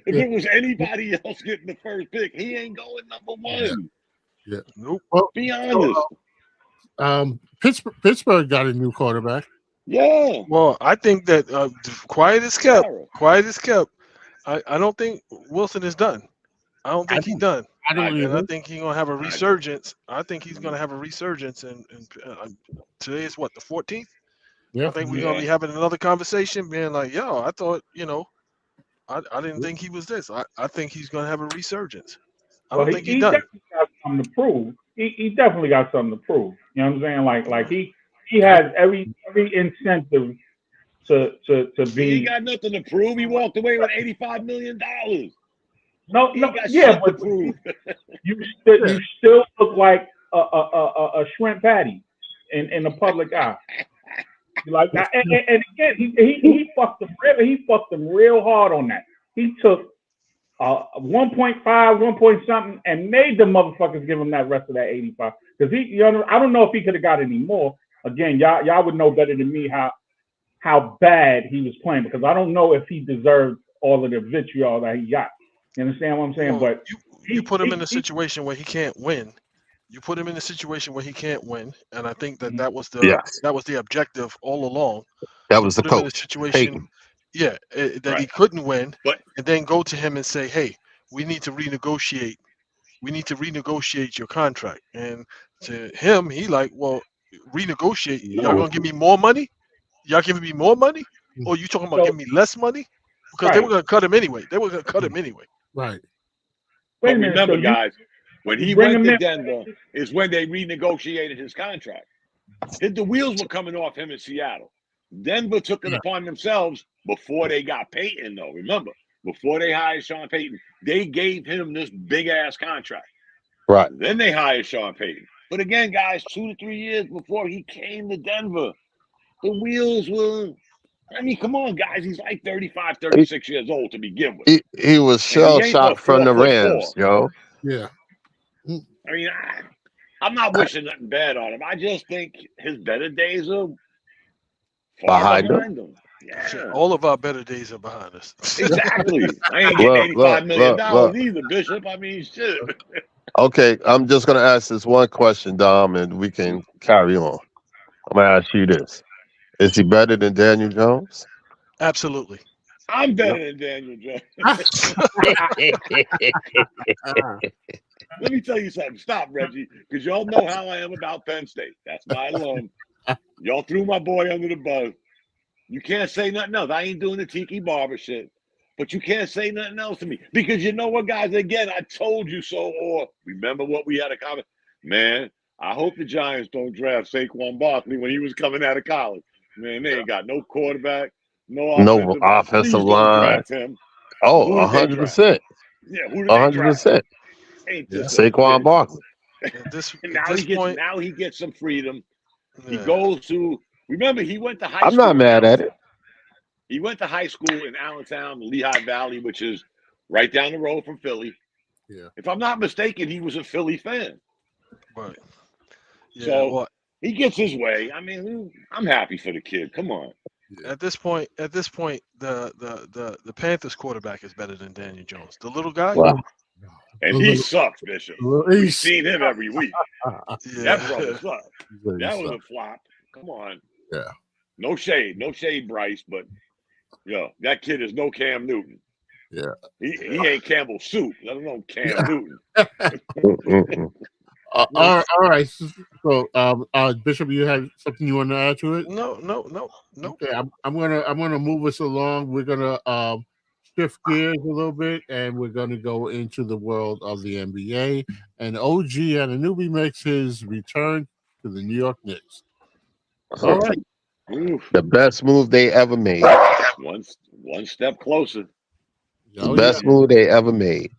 If it was anybody else getting the first pick, he ain't going number one. Yeah. Nope. Well, be honest. Pittsburgh got a new quarterback. Yeah. Well, I think that quiet as kept. I don't think Wilson is done. I don't think he's done. I think he's gonna have a resurgence. I think he's gonna have a resurgence. And today is what, the 14th? Yeah. I think we're gonna be having another conversation, being like, "Yo, I thought, I didn't think he was this. I think he's gonna have a resurgence. I don't think he's done. Definitely got something to prove. He definitely got something to prove. You know what I'm saying? Like he has every incentive to be. He ain't got nothing to prove. He walked away with $85 million. No, yeah, but you still look like a shrimp patty in the public eye. Like, and again, he fucked them real hard on that. He took 1.5, 1 point something, and made the motherfuckers give him that rest of that 85. Because I don't know if he could have got any more. Again, y'all would know better than me how bad he was playing, because I don't know if he deserved all of the vitriol that he got. You understand what I'm saying? Well, but you put him in a situation where he can't win. You put him in a situation where he can't win, and I think that was the objective all along. That was the put him in a coach. situation, that he couldn't win, and then go to him and say, "Hey, we need to renegotiate. We need to renegotiate your contract." And to him, he like, "Well, renegotiate. Y'all gonna give me more money? Y'all giving me more money, or you talking about giving me less money?" Because they were gonna cut him anyway. Right. But remember, guys, when he went to Denver is when they renegotiated his contract. The wheels were coming off him in Seattle. Denver took it upon themselves before they got Peyton, though. Remember, before they hired Sean Payton, they gave him this big-ass contract. Right. Then they hired Sean Payton. But again, guys, 2 to 3 years before he came to Denver, the wheels were... I mean, come on, guys. He's like 35, 36 years old to begin with. He was shell-shocked from the Rams, yo. Yeah. I mean, I'm not wishing nothing bad on him. I just think his better days are far behind him. Yeah. All of our better days are behind us. Exactly. I ain't getting $85 million either, Bishop. I mean, shit. Okay, I'm just going to ask this one question, Dom, and we can carry on. I'm going to ask you this. Is he better than Daniel Jones? Absolutely. I'm better than Daniel Jones. Let me tell you something. Stop, Reggie, because y'all know how I am about Penn State. That's my alum. Y'all threw my boy under the bus. You can't say nothing else. I ain't doing the Tiki Barber shit. But you can't say nothing else to me. Because you know what, guys? Again, I told you so. Or remember what we had a comment? Man, I hope the Giants don't draft Saquon Barkley when he was coming out of college. Man, they ain't got no quarterback, no offensive line. Oh, 100%. Yeah, who do they 100%. Ain't this Saquon Barkley. Now he gets some freedom. Yeah. He goes to. Remember, he went to high school. I'm not mad at it. He went to high school in Allentown, the Lehigh Valley, which is right down the road from Philly. Yeah. If I'm not mistaken, he was a Philly fan. Right. Yeah, so he gets his way. I mean, I'm happy for the kid. Come on. At this point, the Panthers quarterback is better than Daniel Jones. The little guy. Wow. And he sucks, Bishop. We've seen him every week. That brother sucks. That was a flop. Come on. Yeah. No shade, Bryce, but that kid is no Cam Newton. Yeah. He ain't Campbell Soup, let alone Cam Newton. All right. So, Bishop, you have something you want to add to it? No. Okay, I'm gonna move us along. We're gonna shift gears a little bit, and we're gonna go into the world of the NBA. And OG Anunoby makes his return to the New York Knicks. All right, The best move they ever made. One step closer. The best move they ever made.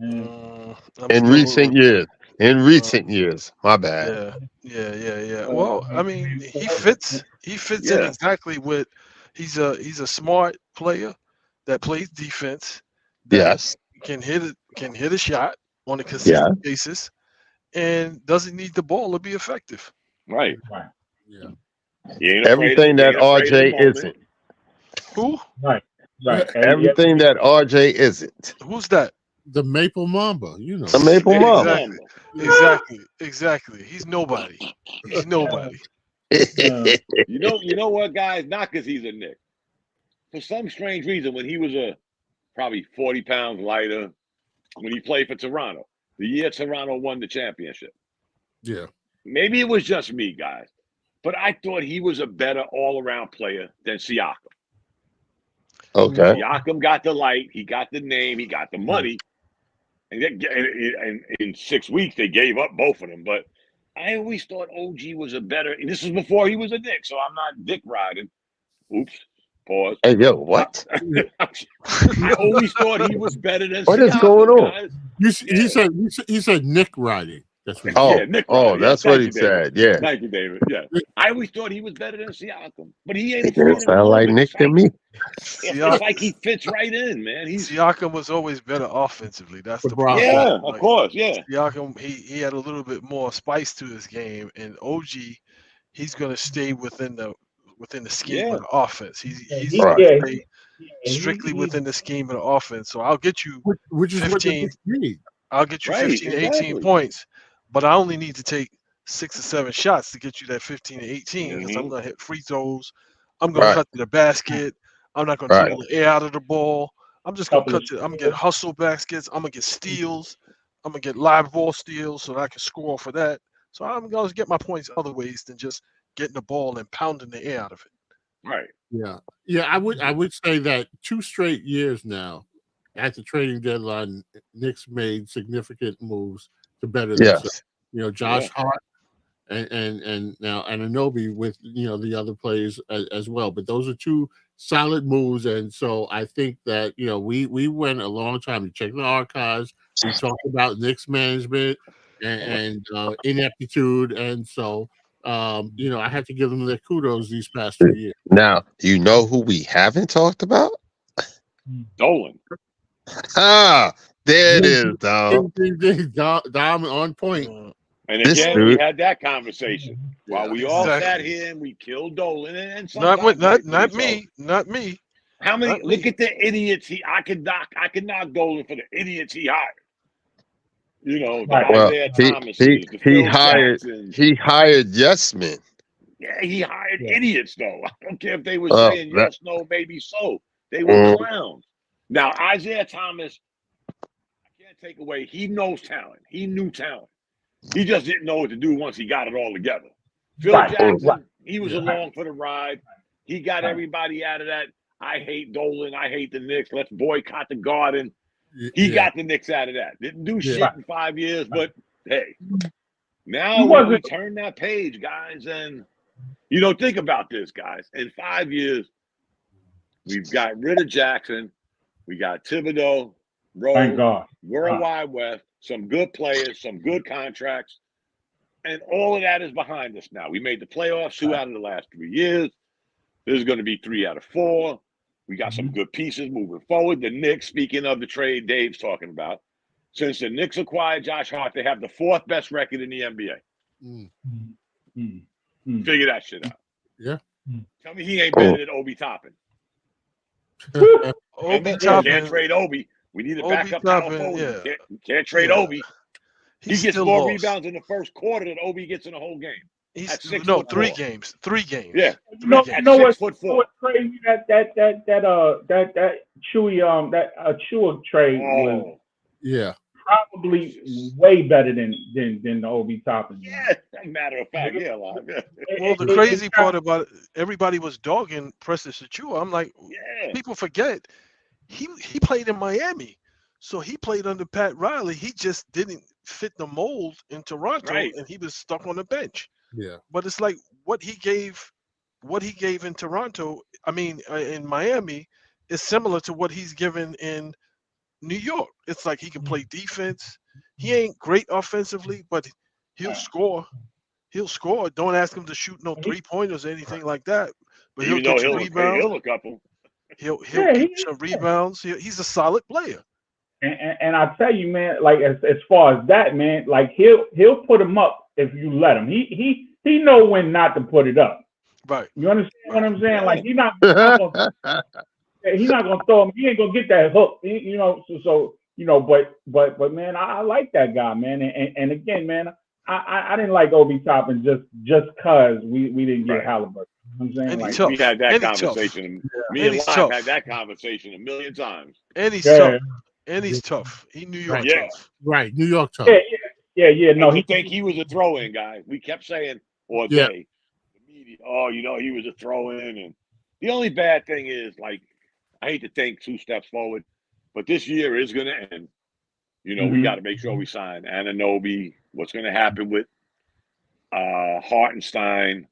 In recent years. My bad. Yeah. Well, I mean, he fits in exactly with. He's a smart player that plays defense. That Yes. can hit a shot on a consistent basis, and doesn't need the ball to be effective. Right. Yeah. Everything that RJ isn't. Who? Right. Everything that RJ isn't. Who's that? The Maple Mamba, you know. The Maple Mamba. Exactly. He's nobody. You know what, guys? Not because he's a Knick. For some strange reason, when he was probably 40 pounds lighter, when he played for Toronto, the year Toronto won the championship. Yeah. Maybe it was just me, guys, but I thought he was a better all-around player than Siakam. Okay. Siakam got the light, he got the name, he got the money, and in 6 weeks they gave up both of them. But I always thought OG was a better. And this was before he was a Knick, so I'm not dick riding. Oops. Pause. Hey, yo, what? I always thought he was better than What Siakam, is going on? guys. He said Nick riding. That's what Nick riding. That's what he said. Yeah. Thank you, David. Yeah. I always thought he was better than Siakam, but he ain't. It didn't sound like Nick to me. It's like he fits right in, man. Siakam was always better offensively. That's the problem. Yeah, of course. Yeah. Siakam, he had a little bit more spice to his game, and OG, he's gonna stay within the scheme of the offense. He's gonna stay strictly within the scheme of the offense. So I'll get you which is 15. I'll get you 15 to 18 points, but I only need to take 6 or 7 shots to get you that 15 to 18 because I'm gonna hit free throws. I'm gonna cut to the basket. I'm not gonna dribble the air out of the ball. I'm just gonna I'm gonna get hustle baskets. I'm gonna get steals. I'm gonna get live ball steals so that I can score for that. So I'm gonna get my points other ways than just getting the ball and pounding the air out of it. Right. Yeah. I would say that 2 straight years now, at the trading deadline, Knicks made significant moves to better themselves. Josh Hart and now Anunoby with the other players as well. But those are 2 solid moves, and so I think that we went a long time to check the archives. We talked about Knicks management and ineptitude, and so I have to give them their kudos these past 2 years. Now, do you know who we haven't talked about? Dolan. There it is, Dom. Dom on point. And again, we had that conversation while we all sat here and we killed Dolan. And not me. How many? Look at the idiots. I could knock Dolan for the idiots he hired. Isaiah Thomas. He hired yes men. Yeah, he hired idiots though. I don't care if they were saying yes, no, maybe so. They were clowns. Now Isaiah Thomas, I can't take away. He knows talent. He knew talent. He just didn't know what to do once he got it all together. Phil Jackson, he was along for the ride. He got everybody out of that. I hate Dolan. I hate the Knicks. Let's boycott the Garden. He got the Knicks out of that. Didn't do shit in 5 years, but hey, now we turn that page, guys. And, think about this, guys. In 5 years, we've got rid of Jackson. We got Thibodeau, Rose, World Wide West, some good players, some good contracts. And all of that is behind us now. We made the playoffs 2 out of the last 3 years. This is going to be 3 out of 4. We got some good pieces moving forward. The Knicks, speaking of the trade Dave's talking about, since the Knicks acquired Josh Hart, they have the 4th best record in the NBA. Figure that shit out. Yeah. Tell me he ain't better than Obi Toppin. Obi Toppin. Can't trade Obi. We need a backup power forward. We can't trade Obi. He gets more rebounds in the first quarter than Obi gets in the whole game. He's At 6 no foot 3 four. games. 3 games. Yeah. You know, At you know 6 what? foot You know 4. what's crazy? That Chewy Chua trade was Oh, Yeah. probably way better than the Obi Toppin. yeah. Matter of fact, yeah, Lon. Well, the crazy part about it, everybody was dogging Preston Achua. I'm like, Yeah. people forget he played in Miami, so he played under Pat Riley. He just didn't fit the mold in Toronto, Right. and he was stuck on the bench. Yeah. But it's like what he gave in Toronto. I mean, in Miami, is similar to what he's given in New York. It's like he can play defense. He ain't great offensively, but he'll score. He'll score. Don't ask him to shoot no 3-pointers or anything like that. But he'll Even though get you he'll rebounds. a couple. He'll get you some rebounds. He's a solid player. And I tell you, man, like as far as that, man, like he'll put him up if you let him. He know when not to put it up. Right. You understand what I'm saying? Yeah. Like he's not gonna throw him. He ain't gonna get that hook. You know, so you know, but man, I like that guy, man. And again, man, I didn't like Obi Toppin just cause we didn't get Halliburton. You know what I'm saying? And like, he's tough. We had that And he's conversation. tough. Me And and he's Lon tough. had that conversation a million times. And he's Yeah. tough. And he's tough. He New York Yeah. tough. Right. New York tough. yeah. No, And to think he was a throw-in guy. We kept saying, or Yeah. they, the media, oh, you know, he was a throw-in. And the only bad thing is, like, I hate to think 2 steps forward, but this year is going to end. You know, we got to make sure we sign Anunoby. What's going to happen with Hartenstein,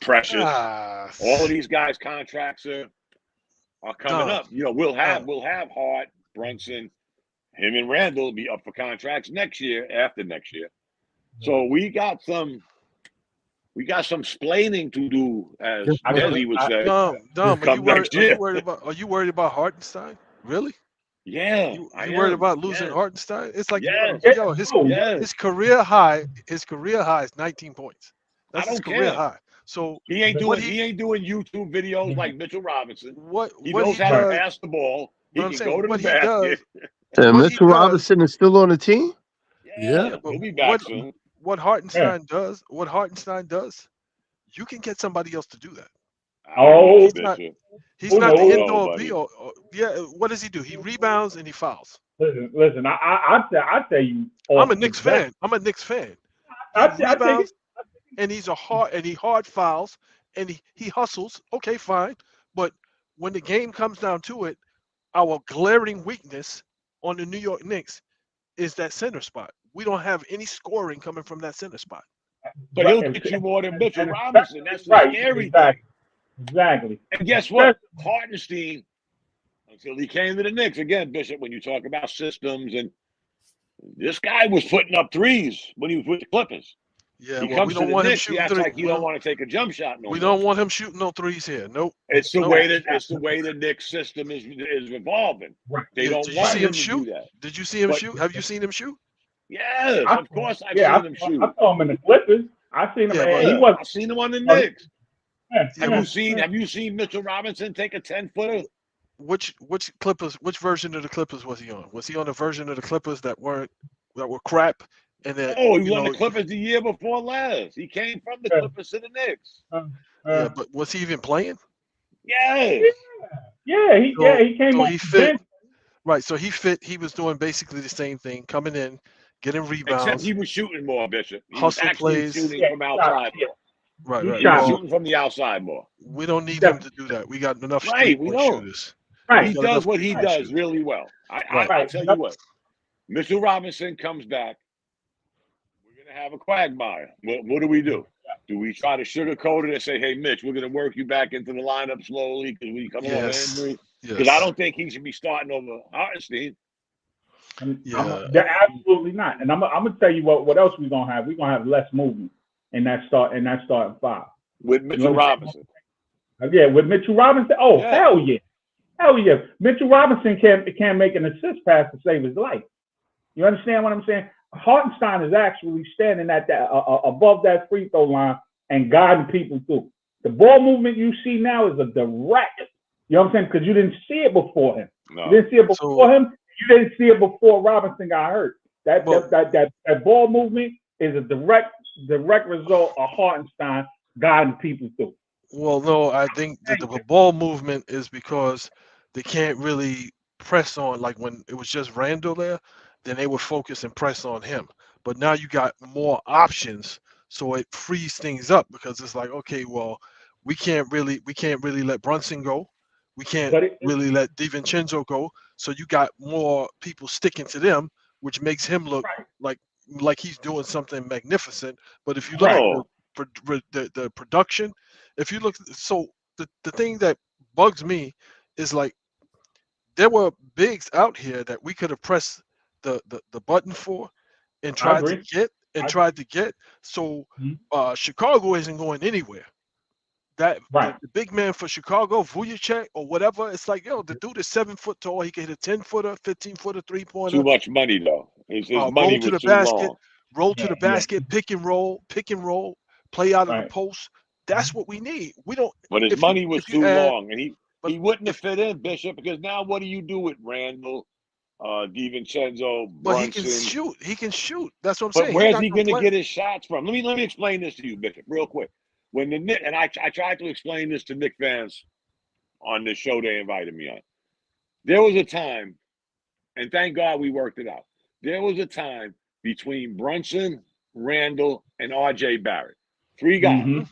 Precious, all of these guys' contracts are coming up. You know, we'll have Hart, Brunson, him and Randall will be up for contracts next year, after next year. So we got some splaining to do, as Desi would say. Dom, come next year. are you worried about Hartenstein? Really? Yeah, You I worried am. about losing Yeah. Hartenstein? It's like Yes. yo, Yes. his career high is 19 points. That's I his don't career care. high. So He ain't doing YouTube videos like Mitchell Robinson. He what knows he how does, to pass the ball. He but I'm can saying go to the what he basket. does, And what he Mitchell does, Robinson is still on the team? Yeah. but He'll be back soon. what Hartenstein does, you can get somebody else to do that. Oh, He's not the no, end all buddy. be all. Yeah, what does he do? He rebounds and he fouls. listen. I tell you. I'm a Knicks fan. He I take rebounds it. and he hard fouls and he hustles. Okay, fine. But when the game comes down to it, our glaring weakness on the New York Knicks is that center spot. We don't have any scoring coming from that center spot. But he'll get you more than Mitchell Robinson. That's the scary thing. Exactly. And guess what? Hartenstein, until he came to the Knicks, again, Bishop, when you talk about systems, and this guy was putting up threes when he was with the Clippers. Yeah, He well, comes we to don't the want him Knicks, he shooting acts three. like he don't want to take a jump shot no We more. don't want him shooting no threes here. Nope. It's the Nope. way the Knicks system is evolving. They Yeah, don't did you want see him him to shoot? do that. Did you see him But- shoot? Have you seen him shoot? Yes, of course I've seen him shoot. I saw him in the Clippers. I seen him. Yeah, I've seen him on the Knicks. Yeah, Have you seen Mitchell Robinson take a 10-footer? Which Clippers? Which version of the Clippers was he on? Was he on a version of the Clippers that were crap? And then Oh, he was on the Clippers the year before last. He came from the Clippers to the Knicks. Yeah, but was he even playing? Yes. Yeah, he came so off he the fit. bench. Right, so he fit. He was doing basically the same thing, coming in, getting rebounds. Except he was shooting more, Bishop. He Hustle was actually plays. shooting from outside more. Right. He was shooting from the outside more. We don't need him to do that. We got enough Right, we three-point know. shooters. He does what he does really well. I'll tell you what. Mitchell Robinson comes back. We're going to have a quagmire. What do? Do we try to sugarcoat it and say, hey, Mitch, we're going to work you back into the lineup slowly because we come off an injury? Because I don't think he should be starting over Hartenstein. They're absolutely not. And I'm gonna tell you what else we're gonna have. We're gonna have less movement in that starting five. With Mitchell Robinson. Yeah, with Mitchell Robinson. Oh, hell yeah. Mitchell Robinson can make an assist pass to save his life. You understand what I'm saying? Hartenstein is actually standing at that above that free throw line and guiding people through. The ball movement you see now is a direct. You know what I'm saying? Because you didn't see it before him. No. You didn't see it before him. You didn't see it before Robinson got hurt. That ball movement is a direct direct result of Hartenstein guiding people through. Well, no, I think that the ball movement is because they can't really press on. Like when it was just Randall there, then they would focus and press on him. But now you got more options, so it frees things up because it's like, okay, well, we can't really let Brunson go. We can't really let DiVincenzo go. So you got more people sticking to them, which makes him look like he's doing something magnificent. But if you look at the production, if you look, so the thing that bugs me is like there were bigs out here that we could have pressed the button for and tried to get. So Chicago isn't going anywhere. That the big man for Chicago, Vujicic or whatever, it's like, yo, the dude is 7 foot tall. He can hit a 10-footer, 15-footer, 3-pointer. Too much money though. His money was too long. Roll to the basket, pick and roll, play out of the post. That's what we need. We don't. But his money was too long, and he wouldn't have fit in, Bishop, because now what do you do with Randall, DiVincenzo, Brunson? But he can shoot. He can shoot. That's what I'm saying. But where's he going to get his shots from? Let me explain this to you, Bishop, real quick. When the Knicks, and I tried to explain this to Knicks fans on the show they invited me on. There was a time, and thank God we worked it out. There was a time between Brunson, Randall, and R.J. Barrett. 3 guys. Mm-hmm.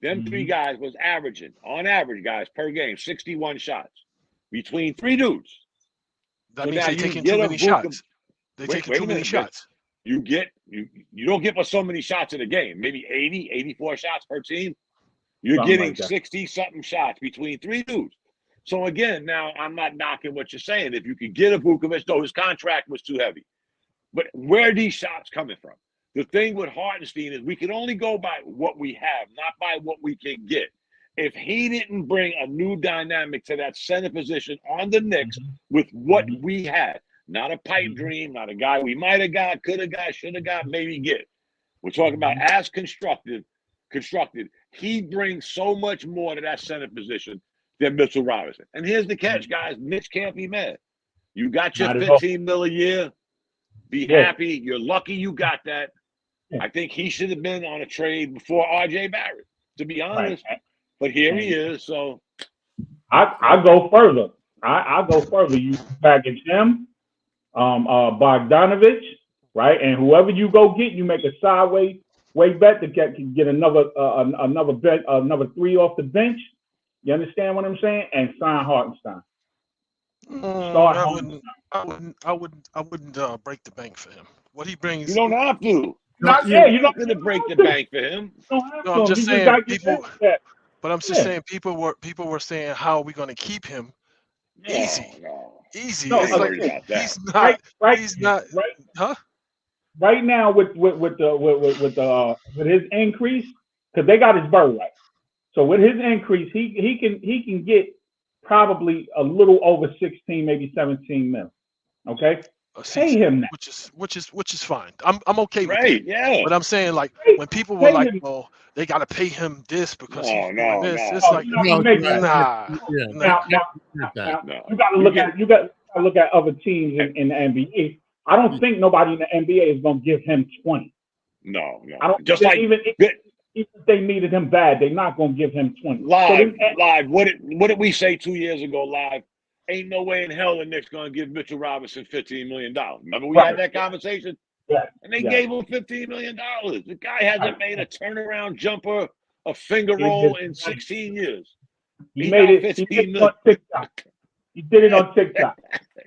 Them 3 guys was averaging, on average, guys, per game, 61 shots. Between 3 dudes. That means they're taking too many shots. They're taking too many shots. You don't get but so many shots in a game. Maybe 80, 84 shots per team. You're something getting 60-something shots between 3 dudes. So, again, now I'm not knocking what you're saying. If you could get a Vukovic, though his contract was too heavy. But where are these shots coming from? The thing with Hartenstein is we can only go by what we have, not by what we can get. If he didn't bring a new dynamic to that center position on the Knicks with what we had, not a pipe dream, not a guy we might have got, could have got, should have got, maybe get. We're talking about as constructed. He brings so much more to that center position than Mitchell Robinson. And here's the catch, guys. Mitch can't be mad. You got your $15 million a year. Be happy. You're lucky you got that. I think he should have been on a trade before R.J. Barrett, to be honest. But here he is. So I go further. I go further. You package him, Bogdanovich, right, and whoever you go get, you make a sideways bet to get another 3 off the bench. You understand what I'm saying? And sign Hartenstein. I wouldn't break the bank for him. What he brings, you don't have to. You're not going to break the bank for him. No, I'm just saying people. But I'm just saying people were saying, how are we going to keep him? Easy. Easy. No, it's like he's not. Huh? Right now with his increase, because they got his bird right. So with his increase, he can get probably a little over 16, maybe 17 mil. Okay. Pay him that. Which is fine. I'm okay with that. Yeah. But I'm saying, like, when people were like, "Oh, they got to pay him this because he's doing this," it's like, nah. Now, you got to look at other teams in the NBA. I don't think nobody in the NBA is going to give him 20. No. I don't. Just like even if they needed him bad, they're not going to give him 20. Live. What did we say 2 years ago? Live. Ain't no way in hell the Knicks going to give Mitchell Robinson $15 million. Remember we had that conversation? Yeah. And they gave him $15 million. The guy hasn't made a turnaround jumper, a finger roll in 16 years. He made it. He did it on TikTok. He did it on TikTok.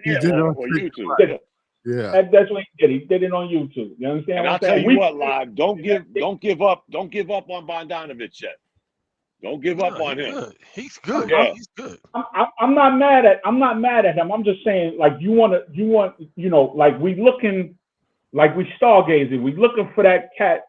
He did it on YouTube. Yeah. That's what he did. He did it on YouTube. You understand? And I'll tell you what, Live. Don't give up on Bogdanovich yet. Don't give up on him. Good. He's good. Yeah. He's good. I'm not mad at him. I'm just saying, like, you want, like we stargazing. We looking for that cat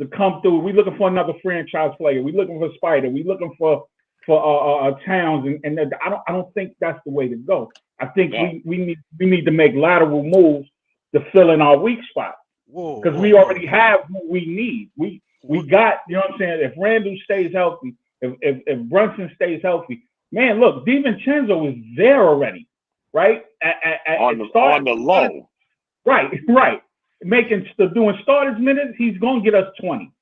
to come through. We looking for another franchise player. We looking for Spider. We looking for Towns, and I don't think that's the way to go. I think we need to make lateral moves to fill in our weak spot because we already have what we need. We got, you know what I'm saying. If Randall stays healthy, if Brunson stays healthy, man, look, DiVincenzo is there already, right? On the low. Right. doing starters minutes, he's gonna get us 20,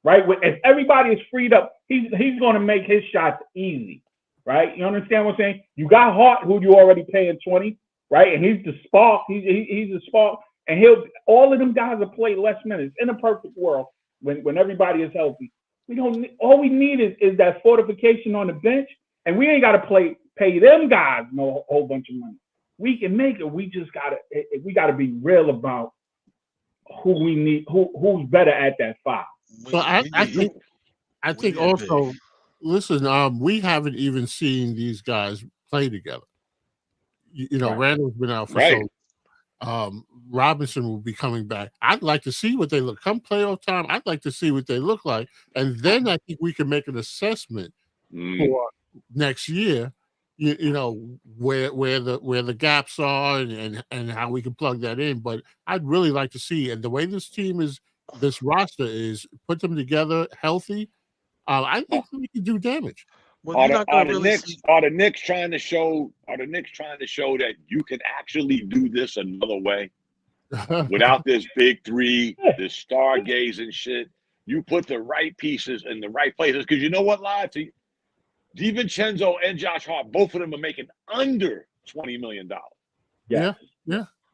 right? If everybody is freed up, he's gonna make his shots easy, right? You understand what I'm saying? You got Hart, who you already paying 20, right? And he's the spark. He's the spark, and all of them guys will play less minutes in a perfect world when everybody is healthy. All we need is that fortification on the bench, and we ain't got to pay them guys no whole bunch of money. We can make it. We just gotta be real about who we need, who's better at that 5. So I think also, listen, we haven't even seen these guys play together. Right. Randall's been out for so. Robinson will be coming back. I'd like to see what they look come playoff time. I'd like to see what they look like, and then I think we can make an assessment for next year. Where the gaps are and how we can plug that in. But I'd really like to see, and the way this roster is, put them together healthy. I think we can do damage. Well, are the Knicks trying to show that you can actually do this another way without this big three, this stargazing shit? You put the right pieces in the right places, because you know what, live to you. DiVincenzo and Josh Hart, both of them are making under $20 million. Yeah.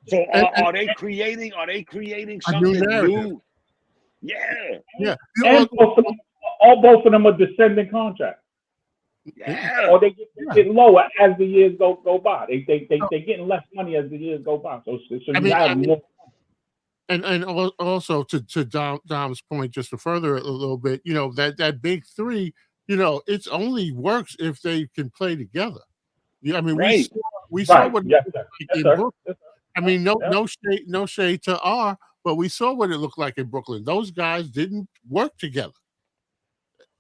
So are they creating something new? Yeah. And both of them are descending contracts. Yeah. Or they get lower as the years go by. They getting less money as the years go by. So you have more. And also to Dom's point, just to further it a little bit, that big three. It's only works if they can play together. I mean, we saw what it looked like in Brooklyn. I mean, no shade to R, but we saw what it looked like in Brooklyn. Those guys didn't work together.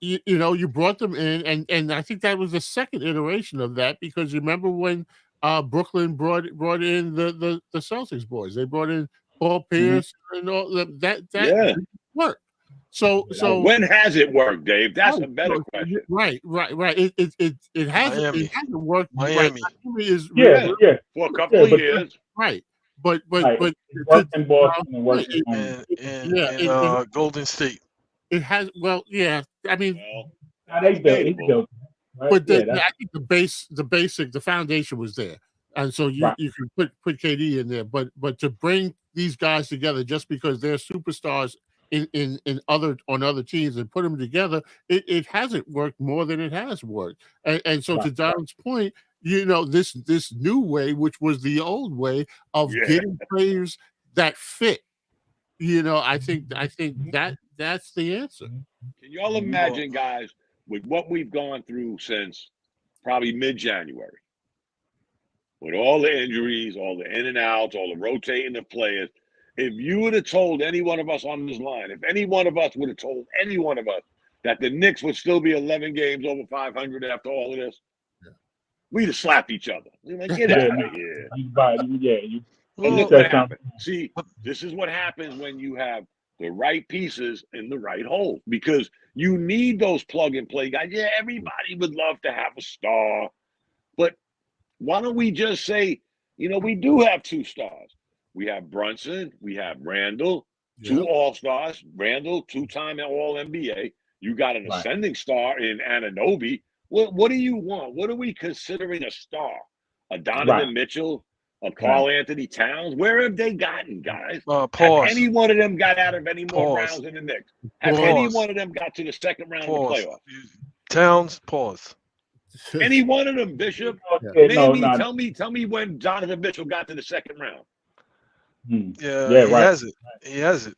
You brought them in, and I think that was the second iteration of that, because you remember when Brooklyn brought in the Celtics boys. They brought in Paul Pierce and all that didn't work. So when has it worked, Dave? That's a better question. Right. It hasn't worked. Miami is for a couple of years. Right. But worked in Boston and Golden State. It has I mean, they built. Right? But I think the foundation was there, and so you can put KD in there. But to bring these guys together just because they're superstars on other teams and put them together, it hasn't worked more than it has worked. And so to Don's point, this new way, which was the old way of getting players that fit, I think that's the answer. Can y'all imagine, guys, with what we've gone through since probably mid-January, with all the injuries, all the in and outs, all the rotating of players? If you would have told any one of us on this line, if any one of us would have told any one of us that the Knicks would still be 11 games over 500 after all of this, we'd have slapped each other. We'd like, get out of here. But look what happened. See, this is what happens when you have the right pieces in the right hole, because you need those plug-and-play guys. Yeah, everybody would love to have a star, but why don't we just say, we do have 2 stars. We have Brunson. We have Randall, 2 All-Stars. Randall, 2-time All-NBA. You got an ascending star in Anunoby. What do you want? What are we considering a star? A Donovan Mitchell? A Karl Anthony Towns? Where have they gotten, guys? Have any one of them got out of any more rounds in the Knicks? Have any one of them got to the second round of the playoffs? Towns, pause. Any one of them, Bishop? Tell me when Donovan Mitchell got to the second round. He hasn't. He hasn't.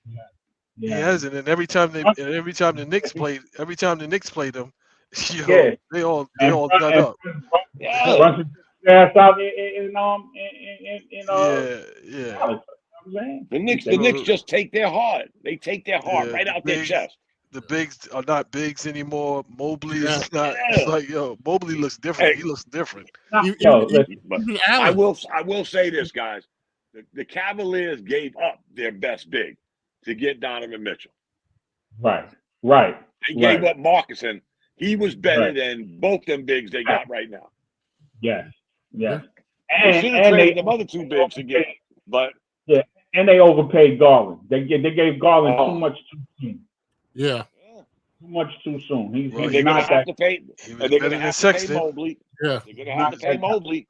And every time the Knicks played them, they all done up. The Knicks just take their heart. They take their heart right out their chest. The bigs are not bigs anymore. Mobley is not. It's like, Mobley looks different. He looks different. I will say this, guys. The Cavaliers gave up their best big to get Donovan Mitchell. Right. They gave up Marcusson. He was better than both them bigs they got right now. Yes. They should have traded them other 2 bigs to get, but And they overpaid Garland. They gave Garland too much too soon. Yeah. Too much too soon. He's And they're gonna not have that. to pay. He And was they're better gonna than have to pay Sexton. Mobley. Yeah. They're gonna have Not to pay that. Mobley.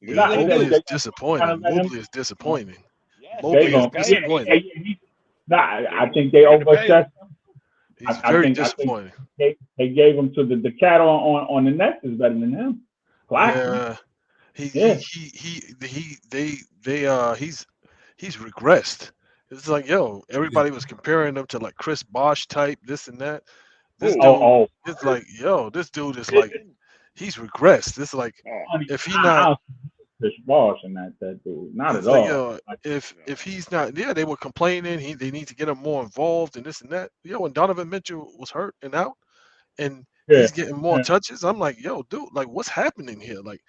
What Yeah, are you gonna Mobley do? is Trying disappointing. to let him. Mobley is disappointing. Yes, They Mobley is gonna. disappointing. I think they overshared him. He's I very think disappointing. they gave him to the cat on the Nets is better than him. Claxton. Yeah, Yeah. he's regressed. It's like, yo, everybody was comparing him to like Chris Bosh type, this and that. This Who? dude, it's like, yo, this dude is like, he's regressed. It's like, Oh, if he not, I Chris Bosh and that dude, not it's at like, all. yo, if he's not, yeah, they were complaining. They need to get him more involved and this and that. Yo, when Donovan Mitchell was hurt and out, and Yeah. he's getting more touches, I'm like, yo, dude, like, what's happening here? Like,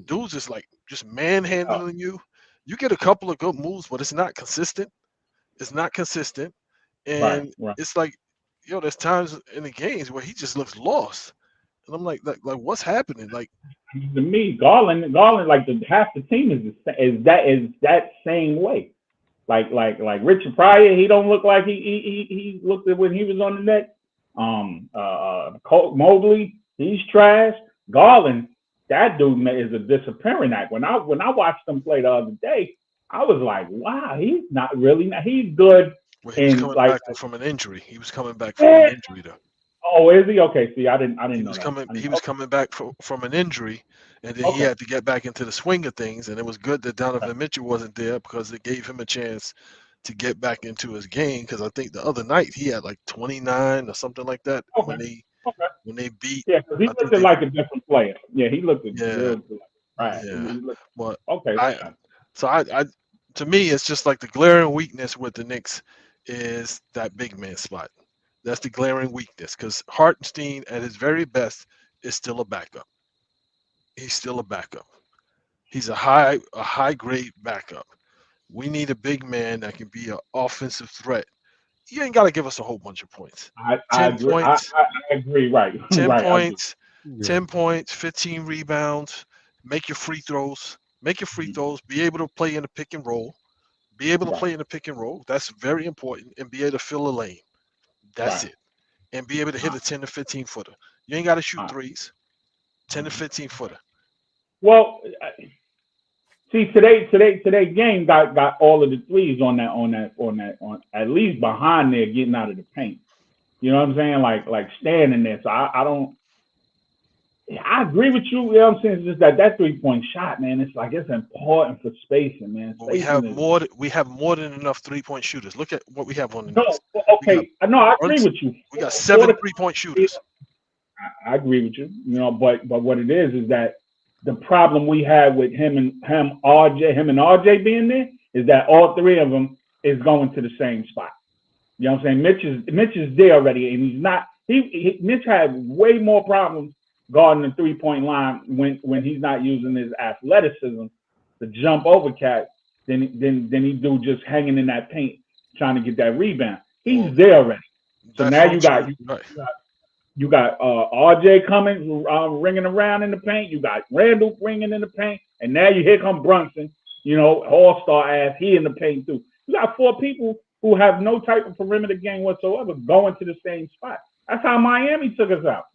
dude's just like just manhandling you. You get a couple of good moves, but it's not consistent. It's not consistent, and Right. it's like, yo, there's times in the games where he just looks lost, and I'm like what's happening? Like, To me, Garland, like half the team is that same way. Like Richard Pryor, he don't look like he looked at when he was on the net. Mobley, he's trash. Garland, that dude is a disappearing act. When I watched him play the other day, I was like, wow, he's not really. He's good. well, he was coming back from an injury. He was coming back from an injury, though. Oh, is he? Okay, see, I didn't know that. He was coming back from an injury, and then he had to get back into the swing of things. And it was good that Donovan Mitchell wasn't there because it gave him a chance to get back into his game. Because I think the other night he had like 29 or something like that when they beat. Yeah, because he looked like a different player. Yeah, he looked real good. Right. Yeah. But okay. I to me, it's just like the glaring weakness with the Knicks is that big man spot. That's the glaring weakness because Hartenstein at his very best is still a backup. He's still a backup. He's a high grade backup. We need a big man that can be an offensive threat. You ain't got to give us a whole bunch of points. I 10 agree. points. I agree. Right. 10 right, points. 10 points. 15 rebounds. Make your free throws. Make your free throws. Be able to play in the pick and roll. Be able to play in the pick and roll. That's very important. And be able to fill a lane. That's it. And be able to hit a 10 to 15 footer. You ain't got to shoot threes. 10 to 15 footer. Well, see, today game got all of the threes on at least behind there, getting out of the paint. You know what I'm saying? Like standing there. So I don't. I agree with you. You know what I'm saying? It's just that 3-point shot, man. It's like it's important for spacing, man. But we have more than enough 3-point shooters. Look at what we have on the Knicks. Okay, I agree with you. We got 7 3-point shooters. I agree with you. You know, but what it is that the problem we have with him and RJ being there is that all three of them is going to the same spot. You know what I'm saying? Mitch is there already, and he's not. Mitch had way more problems guarding the 3-point line when he's not using his athleticism to jump over cats than he do just hanging in that paint trying to get that rebound. He's there already. So now you got RJ coming, ringing around in the paint. You got Randall ringing in the paint, and now here come Brunson. You know, all-star ass. He in the paint too. You got 4 people who have no type of perimeter game whatsoever going to the same spot. That's how Miami took us out.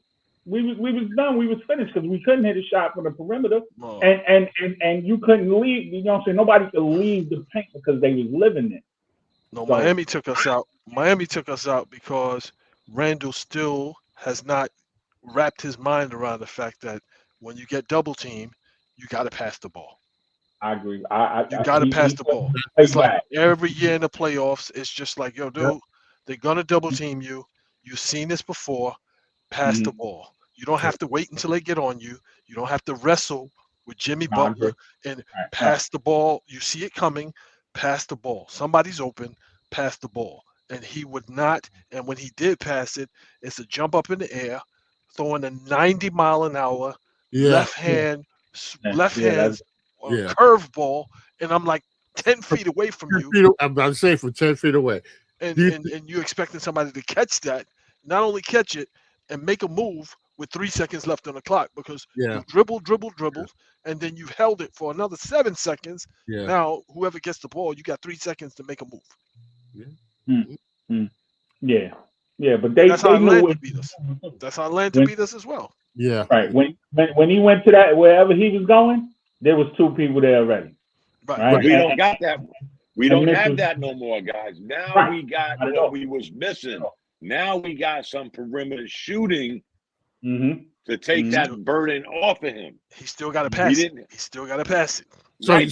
We was done. We was finished because we couldn't hit a shot from the perimeter, and you couldn't leave. You know what I'm saying? Nobody could leave the paint because they was living there. No, so, Miami took us out. Miami took us out because Randall still has not wrapped his mind around the fact that when you get double teamed, you got to pass the ball. I agree. You got to pass the ball. It's like every year in the playoffs, it's just like, yo, dude, they're gonna double team you. You've seen this before. Pass the ball. You don't have to wait until they get on you. You don't have to wrestle with Jimmy Butler and pass the ball. You see it coming, pass the ball. Somebody's open, pass the ball. And he would not. And when he did pass it, it's a jump up in the air, throwing a 90-mile-an-hour left hand curveball. And I'm like 10 feet away from you. I'm about to say from 10 feet away. And you expecting somebody to catch that, not only catch it, and make a move with 3 seconds left on the clock because Yeah. you dribbled, and then you held it for another 7 seconds. Yeah. Now, whoever gets the ball, you got 3 seconds to make a move. Yeah, but they That's how knew Atlanta it. beat us. That's how Atlanta beat us as well. Yeah. Right. When he went to that wherever he was going, there was 2 people there already. Right. Right. We don't got that. We don't Misc have was- that no more, guys. Now Right. we got Not at what all. we was missing. Now we got some perimeter shooting Mm-hmm. to take that burden off of him. He still got to pass it. He still got to pass it. So- Right,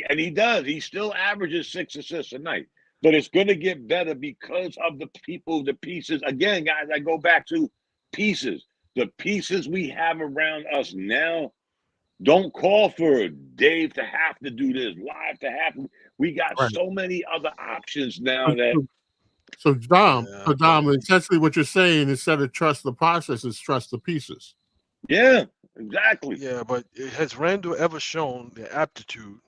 but he does. He still averages 6 assists a night. But it's going to get better because of the people, the pieces. Again, guys, I go back to pieces. The pieces we have around us now don't call for Dave to have to do this, Live to have to. We got Right. so many other options now that. So Dom, essentially what you're saying, instead of trust the process, is trust the pieces. Yeah, exactly. Yeah, but has Randall ever shown the aptitude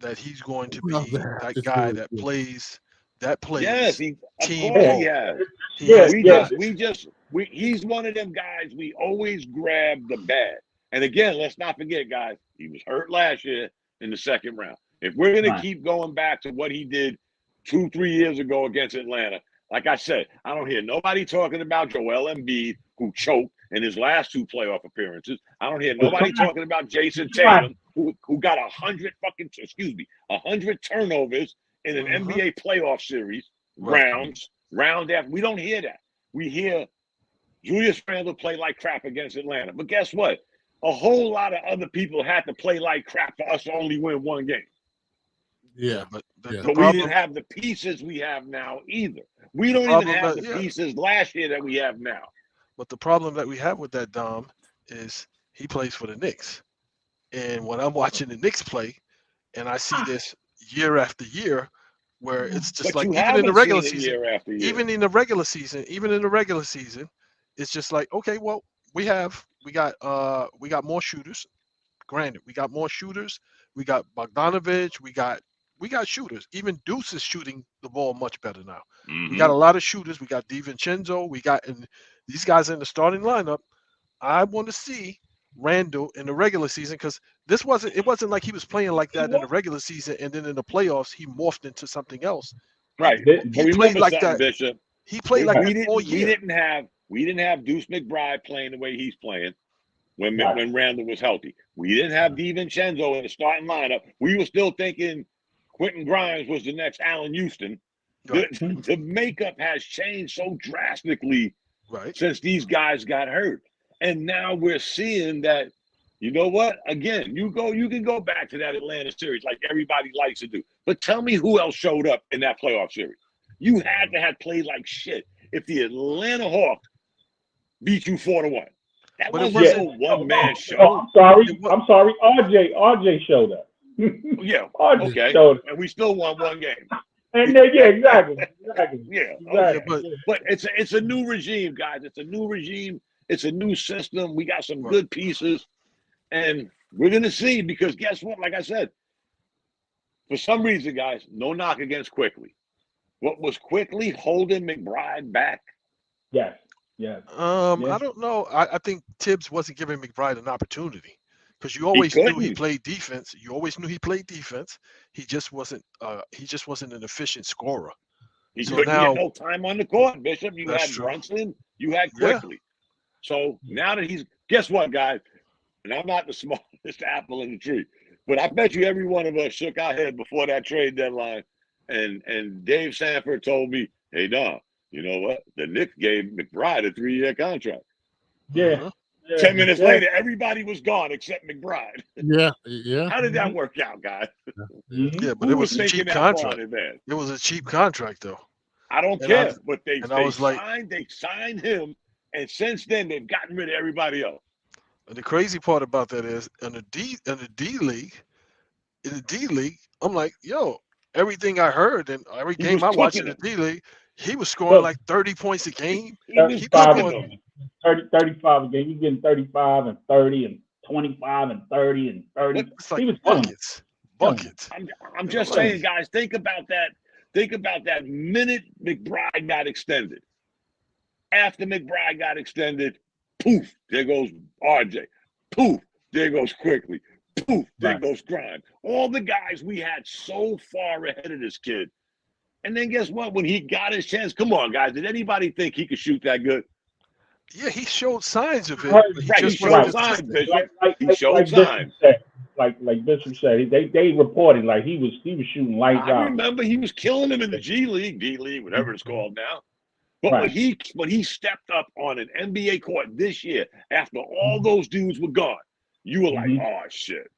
that he's going to be that guy that plays? Yes, of team course ball. he has. He's one of them guys we always grab the bad. And again, let's not forget, guys, he was hurt last year in the second round. If we're going to keep going back to what he did 2-3 years ago against Atlanta, like I said, I don't hear nobody talking about Joel Embiid, who choked in his last 2 playoff appearances. I don't hear nobody talking about Jason Tatum, who got 100 turnovers in an NBA playoff series, round after. We don't hear that. We hear Julius Randle play like crap against Atlanta. But guess what? A whole lot of other people had to play like crap for us to only win 1 game. Yeah, but we didn't have the pieces we have now either. We don't even have the pieces last year that we have now. But the problem that we have with that, Dom, is he plays for the Knicks. And when I'm watching the Knicks play, and I see this year after year, where it's just like even in the regular season, even in the regular season, it's just like, okay, well, we got more shooters. Granted, we got more shooters. We got Bogdanovich. We got shooters. Even Deuce is shooting the ball much better now. We got a lot of shooters. We got DiVincenzo. And these guys in the starting lineup. I want to see Randall in the regular season because it wasn't like he was playing like that in the regular season and then in the playoffs he morphed into something else. Right. He played like that. Bishop. He played like that all year. We didn't have Deuce McBride playing the way he's playing when Randall was healthy. We didn't have DiVincenzo in the starting lineup. We were still thinking Quentin Grimes was the next Allen Houston. The makeup has changed so drastically since these guys got hurt. And now we're seeing that, you know what? Again, you can go back to that Atlanta series like everybody likes to do. But tell me who else showed up in that playoff series. You had to have played like shit if the Atlanta Hawks beat you 4-1. That wasn't a one-man show. I'm sorry. RJ showed up. Yeah, RJ okay. showed up. And we still won 1 game. And then, exactly. Yeah, okay. But it's a new regime, guys. It's a new regime. It's a new system. We got some good pieces. And we're going to see because guess what? Like I said, for some reason, guys, no knock against Quickly. What was Quickly holding McBride back? Yes. I don't know. I think Tibbs wasn't giving McBride an opportunity because you always knew he played defense. You always knew he played defense. He just wasn't an efficient scorer. He couldn't get no time on the court, Bishop. You had Brunson. You had Quickly. So now that guess what, guys? And I'm not the smartest apple in the tree, but I bet you every one of us shook our head before that trade deadline. And Dave Sanford told me, hey, Don, you know what? The Knicks gave McBride a 3-year contract. Yeah. 10 minutes later, everybody was gone except McBride. Yeah. How did that work out, guys? Yeah, but it was a cheap contract. It was a cheap contract, though. I don't care, but they signed him. And since then, they've gotten rid of everybody else. And the crazy part about that is, in the D League, I'm like, yo, everything I heard and every game I watched in the D League, he was scoring like 30 points a game. He was scoring 35 a game. He's getting 35 and 30 and 25 and 30 and 30. It's like buckets. I'm just saying, guys, think about that. Think about that minute McBride got extended. After McBride got extended, Poof, there goes RJ. Poof, there goes Quickly. Poof, there goes Grimes. All the guys we had so far ahead of this kid. And then guess what? When he got his chance, come on, guys. Did anybody think he could shoot that good? Yeah, he showed signs of it. Right, But he Right, he just showed wasn't signs, consistent. Bishop. He like showed Bishop signs. said, like Bishop said, they reported like he was shooting lights I out. remember he was killing him in the G League, D League, whatever it's called now. But when he stepped up on an NBA court this year, after all those dudes were gone, you were like, oh shit.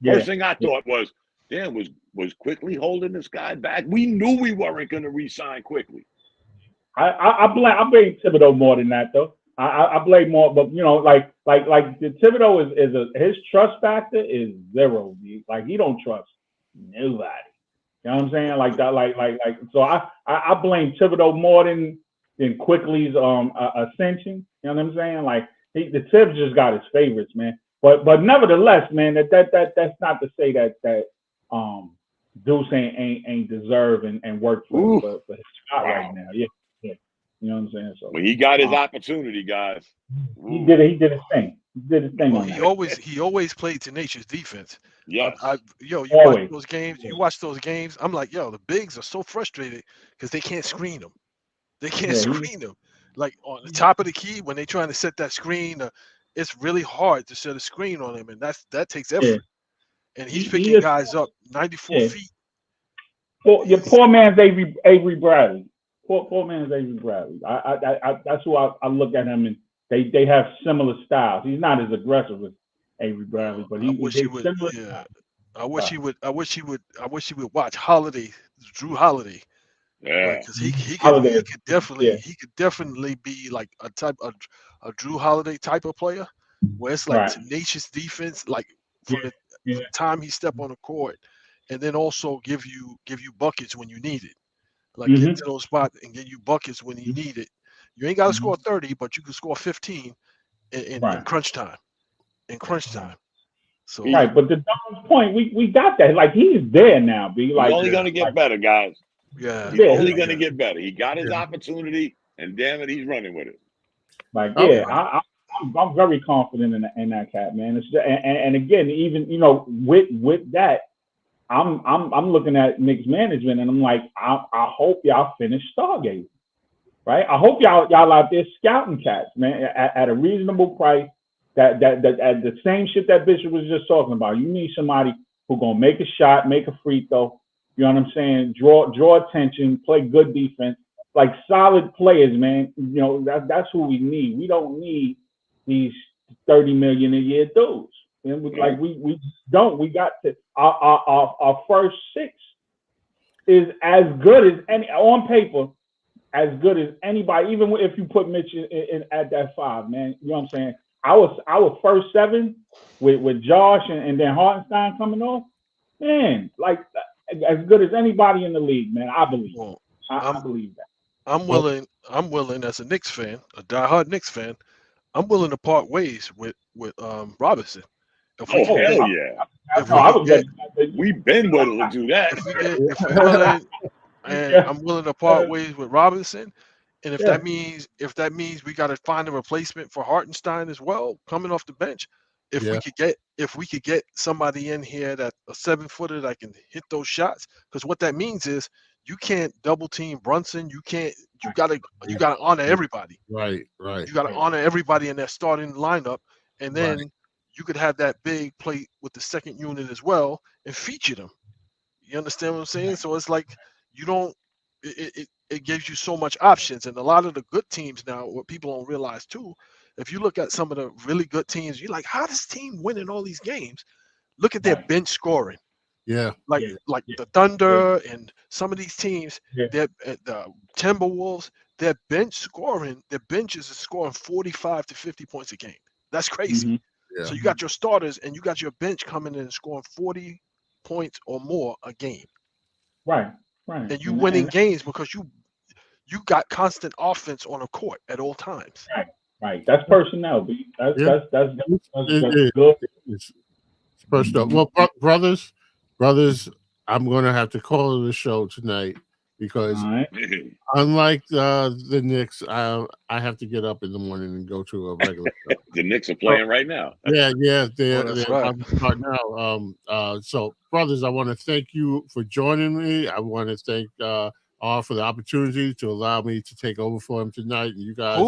First thing I thought was, damn, was Quickly holding this guy back? We knew we weren't going to re-sign Quickly. I blame Thibodeau more than that though. I blame more, but like the Thibodeau is his trust factor is zero. Like he don't trust nobody. You know what I'm saying? Like that, like so I blame Thibodeau more than Quickly's ascension. You know what I'm saying? Like the Thibs just got his favorites, man. But nevertheless, man, that's not to say that Deuce ain't deserve and work for his shot right now. Yeah. You know what I'm saying? So when he got his opportunity, guys, he did his thing. He did his thing. Well, he always played tenacious defense. Yes. You watch those games. You watch those games. I'm like, yo, the bigs are so frustrated because they can't screen them. They can't screen them. Like on the top of the key when they're trying to set that screen, it's really hard to set a screen on him, and that takes effort. And he's picking guys up 94 feet. Your poor man's Avery Bradley. Poor man's Avery Bradley. That's who I look at him, and they have similar styles. He's not as aggressive as Avery Bradley, but I wish he would watch Drew Holiday. Yeah, because he could definitely be like a Drew Holiday type of player, where it's like tenacious defense, like from the time he stepped on the court, and then also give you buckets when you need it. Like get to those spots and get you buckets when you need it. You ain't got to score 30, but you can score 15 in crunch time. So but the Don's point, we got that. Like he's there now. He's only gonna get better, guys. Yeah, he's only gonna get better. He got his opportunity, and damn it, he's running with it. Like I'm very confident in that cat, man. It's just, and again, even with that. I'm looking at Knicks management and I'm like, I hope y'all finish Stargate, right? I hope y'all out there scouting cats, man, at a reasonable price. That at the same shit that Bishop was just talking about. You need somebody who's gonna make a shot, make a free throw. You know what I'm saying? Draw attention, play good defense, like solid players, man. That's who we need. We don't need these $30 million a year dudes. Like we don't. We got to our first six is as good as any on paper, as good as anybody. Even if you put Mitch in at that 5, man. You know what I'm saying? Our first 7 with Josh and then Hartenstein coming off, man, like as good as anybody in the league, man. I believe. I believe that. I'm willing as a Knicks fan, a diehard Knicks fan. I'm willing to part ways with Robinson. We've been willing to do that. I'm willing to part ways with Robinson, and if that means we got to find a replacement for Hartenstein as well, coming off the bench. If we could get somebody in here that a 7-footer that can hit those shots, because what that means is you can't double team Brunson. You gotta honor everybody. Right. You gotta honor everybody in that starting lineup, and then. You could have that big play with the second unit as well and feature them. You understand what I'm saying? So it's like it gives you so much options. And a lot of the good teams now, what people don't realize too, if you look at some of the really good teams, you're like, how does this team win in all these games? Look at their bench scoring. Yeah. Like the Thunder and some of these teams, the Timberwolves, their bench benches are scoring 45 to 50 points a game. That's crazy. So you got your starters and you got your bench coming in and scoring 40 points or more a game. Right. And you winning games because you got constant offense on a court at all times. Right. That's personnel. That's good. It's personnel. Well, brothers, I'm going to have to call it a show tonight because All right. unlike the Knicks, I have to get up in the morning and go to a regular show. The Knicks are playing right now. Yeah, they're that's about to start now. So, brothers, I want to thank you for joining me. I want to thank all for the opportunity to allow me to take over for him tonight. And you guys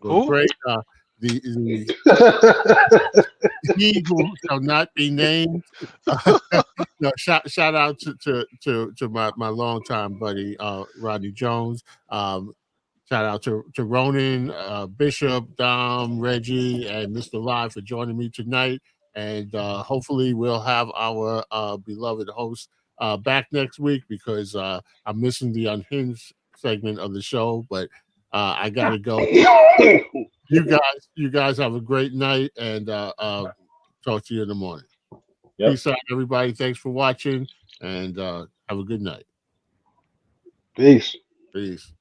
were great. He who shall not be named. Shout out to my longtime buddy Rodney Jones. Shout out to Ronan, Bishop, Dom, Reggie, and Mr. Live for joining me tonight. And hopefully we'll have our beloved host back next week because I'm missing the unhinged segment of the show. But I gotta go. You guys have a great night, and talk to you in the morning. Yep. Peace out, everybody. Thanks for watching, and have a good night. Peace. Peace.